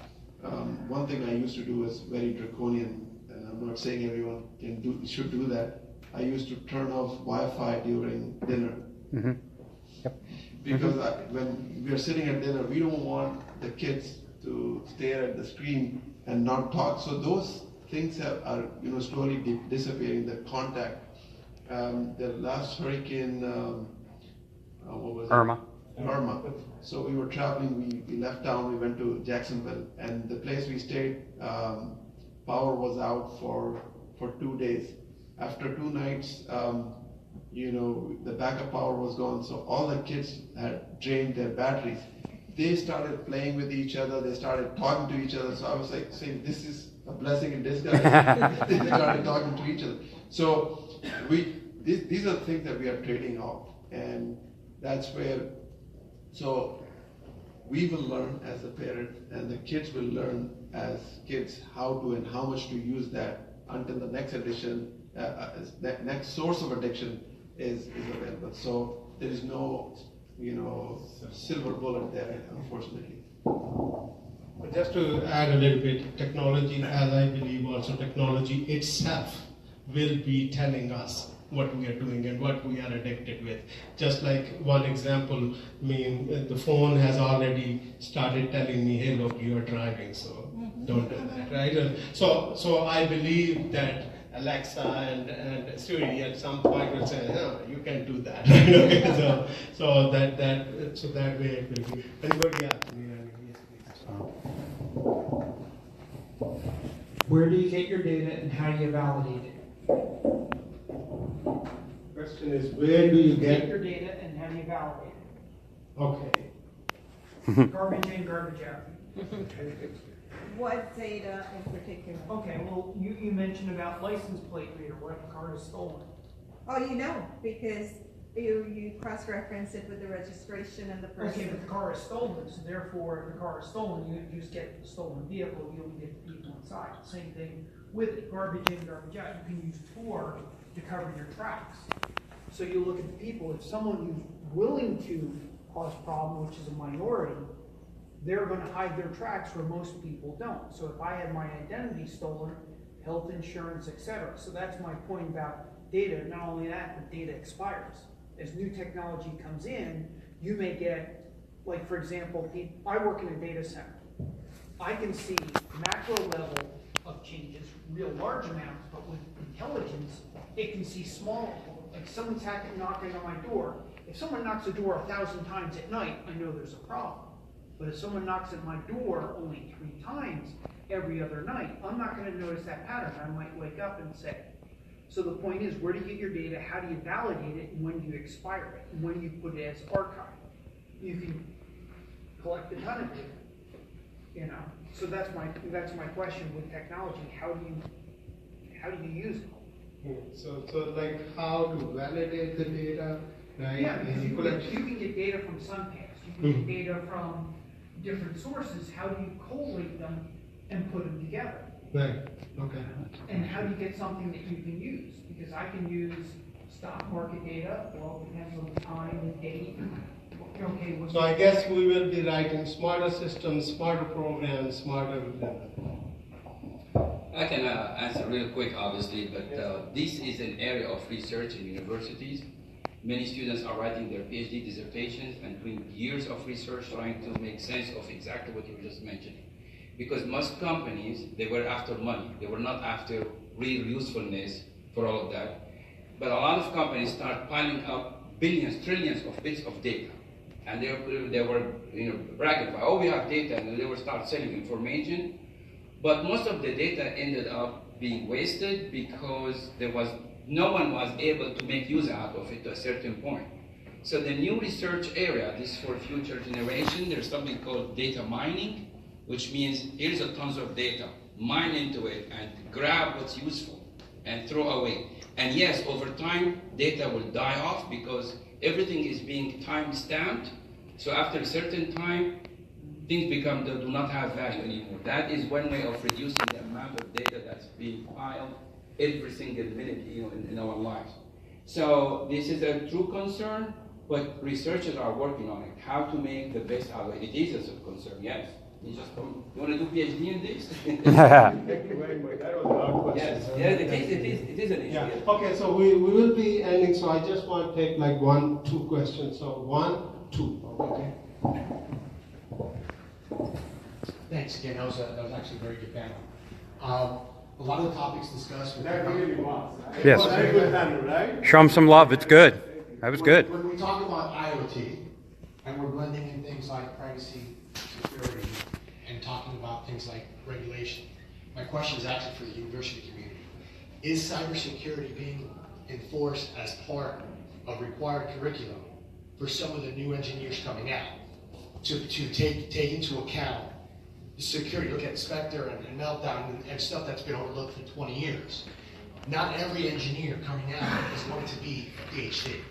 Speaker 7: One thing I used to do is very draconian, and I'm not saying everyone should do that. I used to turn off Wi-Fi during dinner. Because when we are sitting at dinner, we don't want the kids to stare at the screen and not talk. So those things are slowly disappearing. The contact. The last hurricane, what was
Speaker 3: Irma.
Speaker 7: it? Burma. So we were traveling, we left town, we went to Jacksonville, and the place we stayed, power was out for 2 days. After 2 nights, the backup power was gone, so all the kids had drained their batteries. They started playing with each other, they started talking to each other, so I was like saying, this is a blessing in disguise. They started talking to each other. So these are the things that we are trading off, and that's where, so we will learn as a parent, and the kids will learn as kids how to and how much to use that until the next addiction, that next source of addiction is available. So there is no, silver bullet there, unfortunately.
Speaker 1: But just to add a little bit, technology, as I believe also technology itself will be telling us what we are doing and what we are addicted with. Just like one example, the phone has already started telling me, hey, look, you are driving, so don't do that, right? So I believe that Alexa and Siri at some point will say, no, you can't do that. so that way it will be. Anybody else?
Speaker 10: Where do you get your data and how do you validate it?
Speaker 1: Question is, where do you get
Speaker 10: your data and how do you validate it?
Speaker 1: Okay.
Speaker 10: Garbage in, garbage out.
Speaker 11: What data in particular?
Speaker 10: Okay, well, you mentioned about license plate reader. What if a car is stolen?
Speaker 11: Oh, because you cross-reference it with the registration and the person.
Speaker 10: Okay, but the car is stolen, so therefore, if the car is stolen, you just get the stolen vehicle, you don't get the people inside. Same thing with garbage in, garbage out. You can use Tor to cover your tracks. So you look at the people, if someone who's willing to cause problem, which is a minority, they're going to hide their tracks where most people don't. So if I had my identity stolen, health insurance, etc. So that's my point about data. Not only that, but data expires. As new technology comes in, you may get, like for example, I work in a data center. I can see macro level of changes, real large amounts, but with intelligence, it can see small. Like someone's knocking on my door. If someone knocks the door 1,000 times at night, I know there's a problem. But if someone knocks at my door only 3 times every other night, I'm not going to notice that pattern. I might wake up and say. So the point is, where do you get your data? How do you validate it? And when do you expire it? And when do you put it as archive? You can collect a ton of data. So that's my question with technology. How do you use it?
Speaker 1: So like how to validate the data, right?
Speaker 10: Yeah, because you can get data from SunPass. You can get data from different sources. How do you collate them and put them together?
Speaker 1: Right. Okay.
Speaker 10: And how do you get something that you can use? Because I can use stock market data. Well, it depends on the time and date. Okay.
Speaker 1: So I guess we will be writing smarter systems, smarter programs, smarter.
Speaker 4: I can answer real quick, obviously, but this is an area of research in universities. Many students are writing their PhD dissertations and doing years of research trying to make sense of exactly what you were just mentioning. Because most companies, they were after money. They were not after real usefulness for all of that. But a lot of companies start piling up billions, trillions of bits of data. And they were bragging about, oh, we have data, and they will start selling information. But most of the data ended up being wasted because no one was able to make use out of it to a certain point. So the new research area, this is for future generation, there's something called data mining, which means here's a tons of data, mine into it and grab what's useful and throw away. And yes, over time, data will die off because everything is being time-stamped. So after a certain time, things do not have value anymore. That is one way of reducing the amount of data that's being piled every single minute in our lives. So this is a true concern, but researchers are working on it, how to make the best out of it. It is a concern, yes. You want to do PhD in this?
Speaker 1: Thank you very much. That was a hard question.
Speaker 4: Yes, it is an issue.
Speaker 1: Yeah. Okay, so we will be ending, so I just want to take like 1, 2 questions. So 1, 2, okay?
Speaker 2: Thanks again. That was actually a very good panel. A lot of the topics discussed.
Speaker 1: That really was.
Speaker 3: Yes.
Speaker 1: Very good panel, right?
Speaker 3: Show them some love. It's good. That was good.
Speaker 2: When we talk about IoT,
Speaker 12: and we're blending in things like privacy, security, and talking about things like regulation. My question is actually for the university community. Is cybersecurity being enforced as part of required curriculum for some of the new engineers coming out to take into account the security? Look at Spectre and Meltdown and stuff that's been overlooked for 20 years. Not every engineer coming out is going to be a PhD,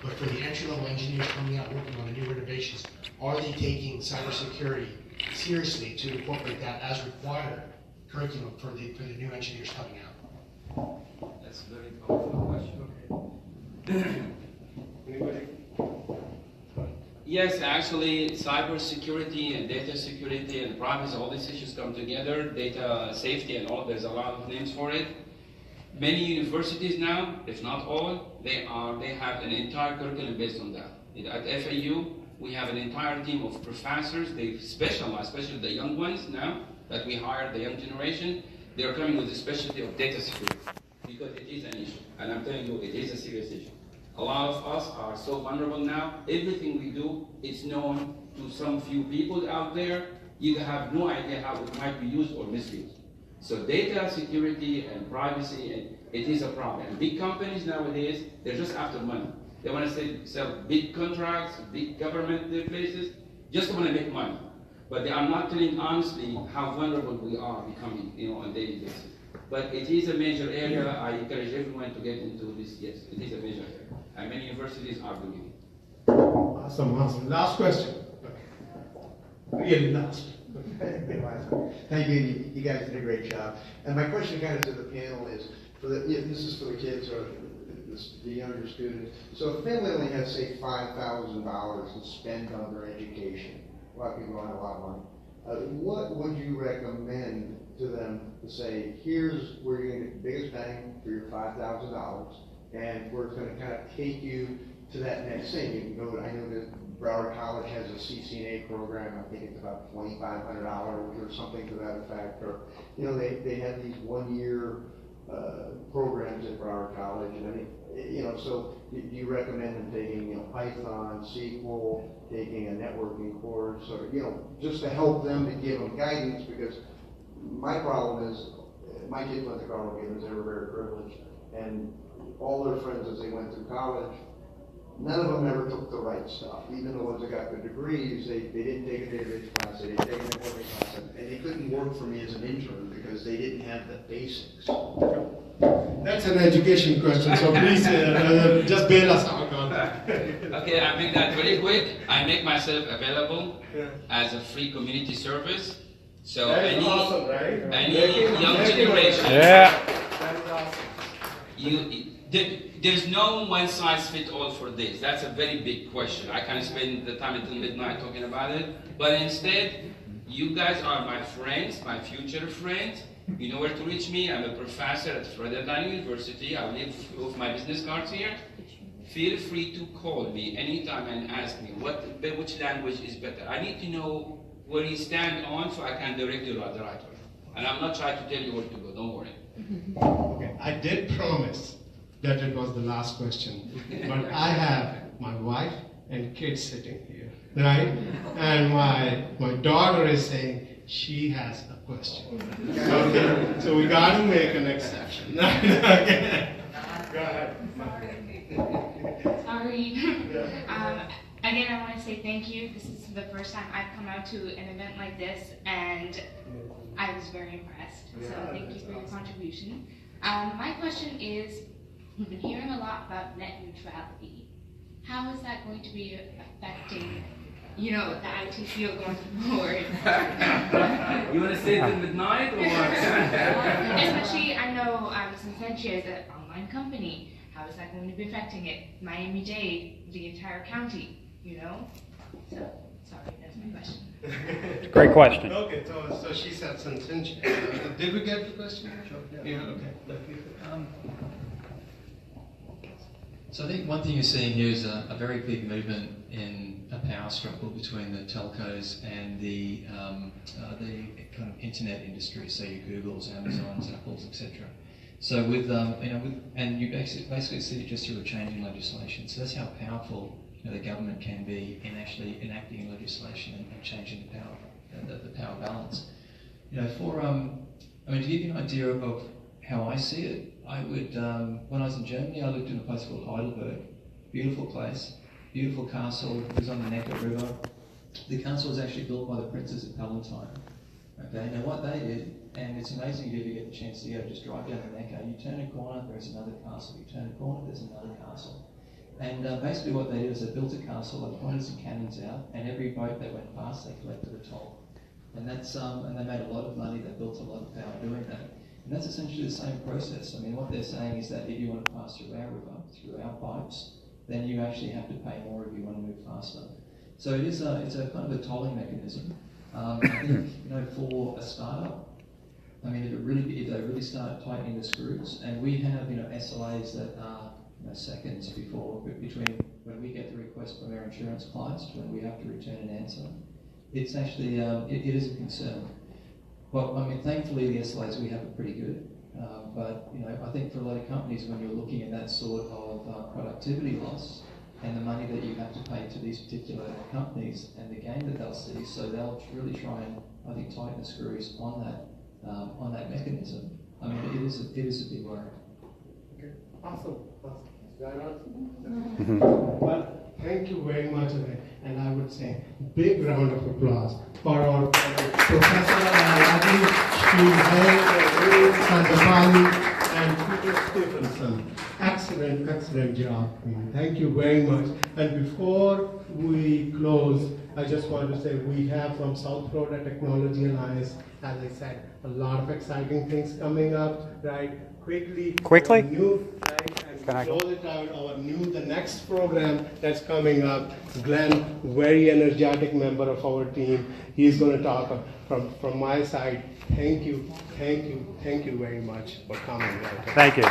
Speaker 12: but for the entry-level engineers coming out working on the new innovations, are they taking cybersecurity seriously to incorporate that as required curriculum for the new engineers coming out?
Speaker 4: That's a very powerful question.
Speaker 1: Anybody?
Speaker 4: Yes, actually, cybersecurity and data security and privacy, all these issues come together. Data safety and all, there's a lot of names for it. Many universities now, if not all, they have an entire curriculum based on that. At FAU, we have an entire team of professors. They specialize, especially the young ones now that we hire, the young generation. They are coming with the specialty of data security because it is an issue. And I'm telling you, it is a serious issue. A lot of us are so vulnerable now. Everything we do is known to some few people out there. You have no idea how it might be used or misused. So data security and privacy, it is a problem. And big companies nowadays, they're just after money. They want to sell big contracts, big government places, just want to make money. But they are not telling honestly how vulnerable we are becoming, on a daily basis. But it is a major area. I encourage everyone to get into this. Yes, it is a major area. And many universities are doing it.
Speaker 1: Awesome. Last question. Really last.
Speaker 13: Thank you. You guys did a great job. And my question kind of to the panel is, this is for the kids or the younger students. So if a family only has, say, $5,000 to spend on their education, a lot of people don't have a lot of money, what would you recommend to them to say, here's where you're going to get the biggest bang for your $5,000, and we're going to kind of take you to that next thing. You can go to, I know that Broward College has a CCNA program. I think it's about $2,500 or something to that effect. Or, they have these one-year programs at Broward College, and I think, so do you recommend them taking, Python, SQL, taking a networking course, or, just to help them to give them guidance? Because my problem is, my kids went to college because they were very privileged, and all their friends as they went through college, none of them ever took the right stuff. Even the ones that got the degrees, they didn't take a database class, they didn't take a networking class, and they couldn't work for me as an intern because they didn't have the basics.
Speaker 1: That's an education question, so please just bail us out on that.
Speaker 4: Okay, I make that very quick. I make myself available as a free community service. So
Speaker 1: that is
Speaker 4: any,
Speaker 1: awesome, right?
Speaker 4: any young generation.
Speaker 1: That is awesome.
Speaker 4: There's no one size fits all for this. That's a very big question. I can spend the time until midnight talking about it. But instead, you guys are my friends, my future friends. You know where to reach me. I'm a professor at Frederick University. I leave both my business cards here. Feel free to call me anytime and ask me which language is better. I need to know where you stand on so I can direct you the right way. And I'm not trying to tell you where to go. Don't worry.
Speaker 1: Okay, I did promise that it was the last question, but I have my wife and kids sitting here, right? And my daughter is saying she has a question. Okay, so we got to make an exception. Okay. Go ahead.
Speaker 14: Sorry. Again, I want to say thank you. This is the first time I've come out to an event like this, and I was very impressed. So thank you for your contribution. My question is, we've been hearing a lot about net neutrality. How is that going to be affecting, the IT field going forward?
Speaker 4: You want to stay till midnight, or what?
Speaker 14: Especially, I know Sensentia is an online company. How is that going to be affecting it? Miami-Dade, the entire county, So, sorry, that's my question.
Speaker 3: Great question.
Speaker 1: Okay, so she said Sensentia. Did we get the question? Sure. Yeah, okay.
Speaker 8: So I think one thing you're seeing here is a very big movement in a power struggle between the telcos and the kind of internet industry, so your Googles, Amazons, Apples, etc. So and you basically see it just through a change in legislation. So that's how powerful the government can be in actually enacting legislation and changing the power balance. To give you an idea of how I see it, I would, when I was in Germany, I lived in a place called Heidelberg, beautiful place, beautiful castle, it was on the Neckar River. The castle was actually built by the Princes of Palatine. Okay, now what they did, and it's amazing if you ever get the chance to go, just drive down the Neckar, you turn a corner, there's another castle, you turn a corner, there's another castle. And basically what they did is they built a castle, they pointed some cannons out, and every boat that went past, they collected a toll. And that's and they made a lot of money, they built a lot of power doing that. And that's essentially the same process. I mean, what they're saying is that if you want to pass through our river, through our pipes, then you actually have to pay more if you want to move faster. So it's a kind of a tolling mechanism. I think, for a startup, I mean, if they really start tightening the screws, and we have, SLAs that are seconds between when we get the request from our insurance clients to when we have to return an answer. It's actually, it is a concern. Well, I mean, thankfully the SLAs we have are pretty good. But, I think for a lot of companies, when you're looking at that sort of productivity loss and the money that you have to pay to these particular companies and the gain that they'll see, so they'll really try and, I think, tighten the screws on that mechanism. I mean, it is a big worry.
Speaker 1: Okay, awesome. Well, thank you very much, and I would say big round of applause for our Professor and Peter Stephenson. Excellent job. Thank you very much. And before we close, I just want to say we have from South Florida Technology Alliance, as I said, a lot of exciting things coming up, right? Quickly. Can I close it out? The next program that's coming up, Glenn, very energetic member of our team. He's going to talk from my side. Thank you very much for coming.
Speaker 3: Thank you.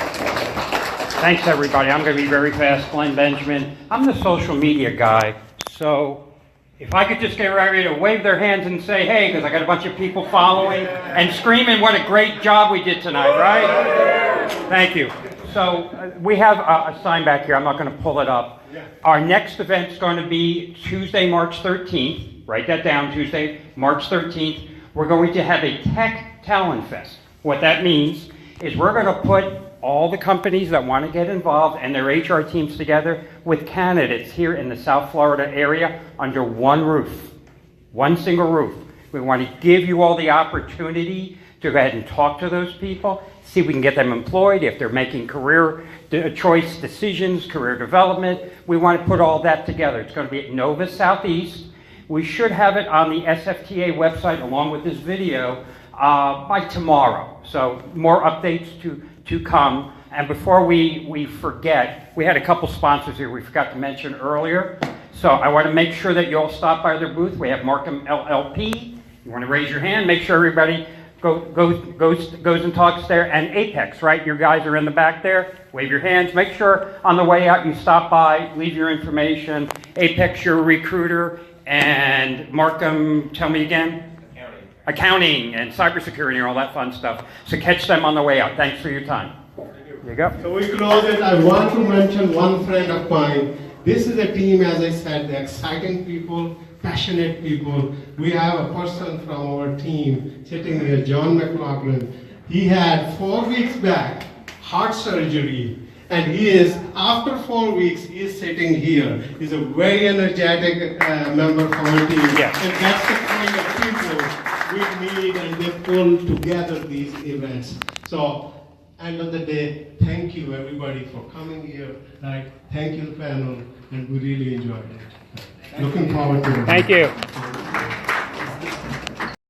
Speaker 3: Thanks, everybody. I'm going to be very fast. Glenn Benjamin. I'm the social media guy, so if I could just get ready to wave their hands and say, hey, because I got a bunch of people following and screaming what a great job we did tonight, right? Thank you. So we have a sign back here. I'm not going to pull it up. Our next event is going to be Tuesday, March 13th. Write that down, Tuesday, March 13th. We're going to have a Tech Talent Fest. What that means is we're going to put all the companies that want to get involved and their HR teams together with candidates here in the South Florida area under one roof, one single roof. We want to give you all the opportunity to go ahead and talk to those people, see if we can get them employed, if they're making career choice decisions, career development. We want to put all that together. It's going to be at Nova Southeast. We should have it on the SFTA website along with this video by tomorrow. So more updates to come. And before we forget, we had a couple sponsors here we forgot to mention earlier. So I want to make sure that you all stop by their booth. We have Markham LLP. You want to raise your hand, make sure everybody goes and talks there. And Apex, right? Your guys are in the back there. Wave your hands. Make sure on the way out you stop by, leave your information. Apex, your recruiter. And Markham, tell me again? Accounting and cybersecurity and all that fun stuff. So catch them on the way out. Thanks for your time. There you go.
Speaker 1: So we close it. I want to mention one friend of mine. This is a team, as I said, the exciting people, passionate people. We have a person from our team sitting here, John McLaughlin. He had 4 weeks back heart surgery. And he is, after 4 weeks, he is sitting here. He's a very energetic member of our team.
Speaker 3: Yes.
Speaker 1: And that's the kind of people we need, and they pull together these events. So, end of the day, thank you everybody for coming here. Right? Thank you, panel, and we really enjoyed it. Looking forward to it.
Speaker 3: Thank you.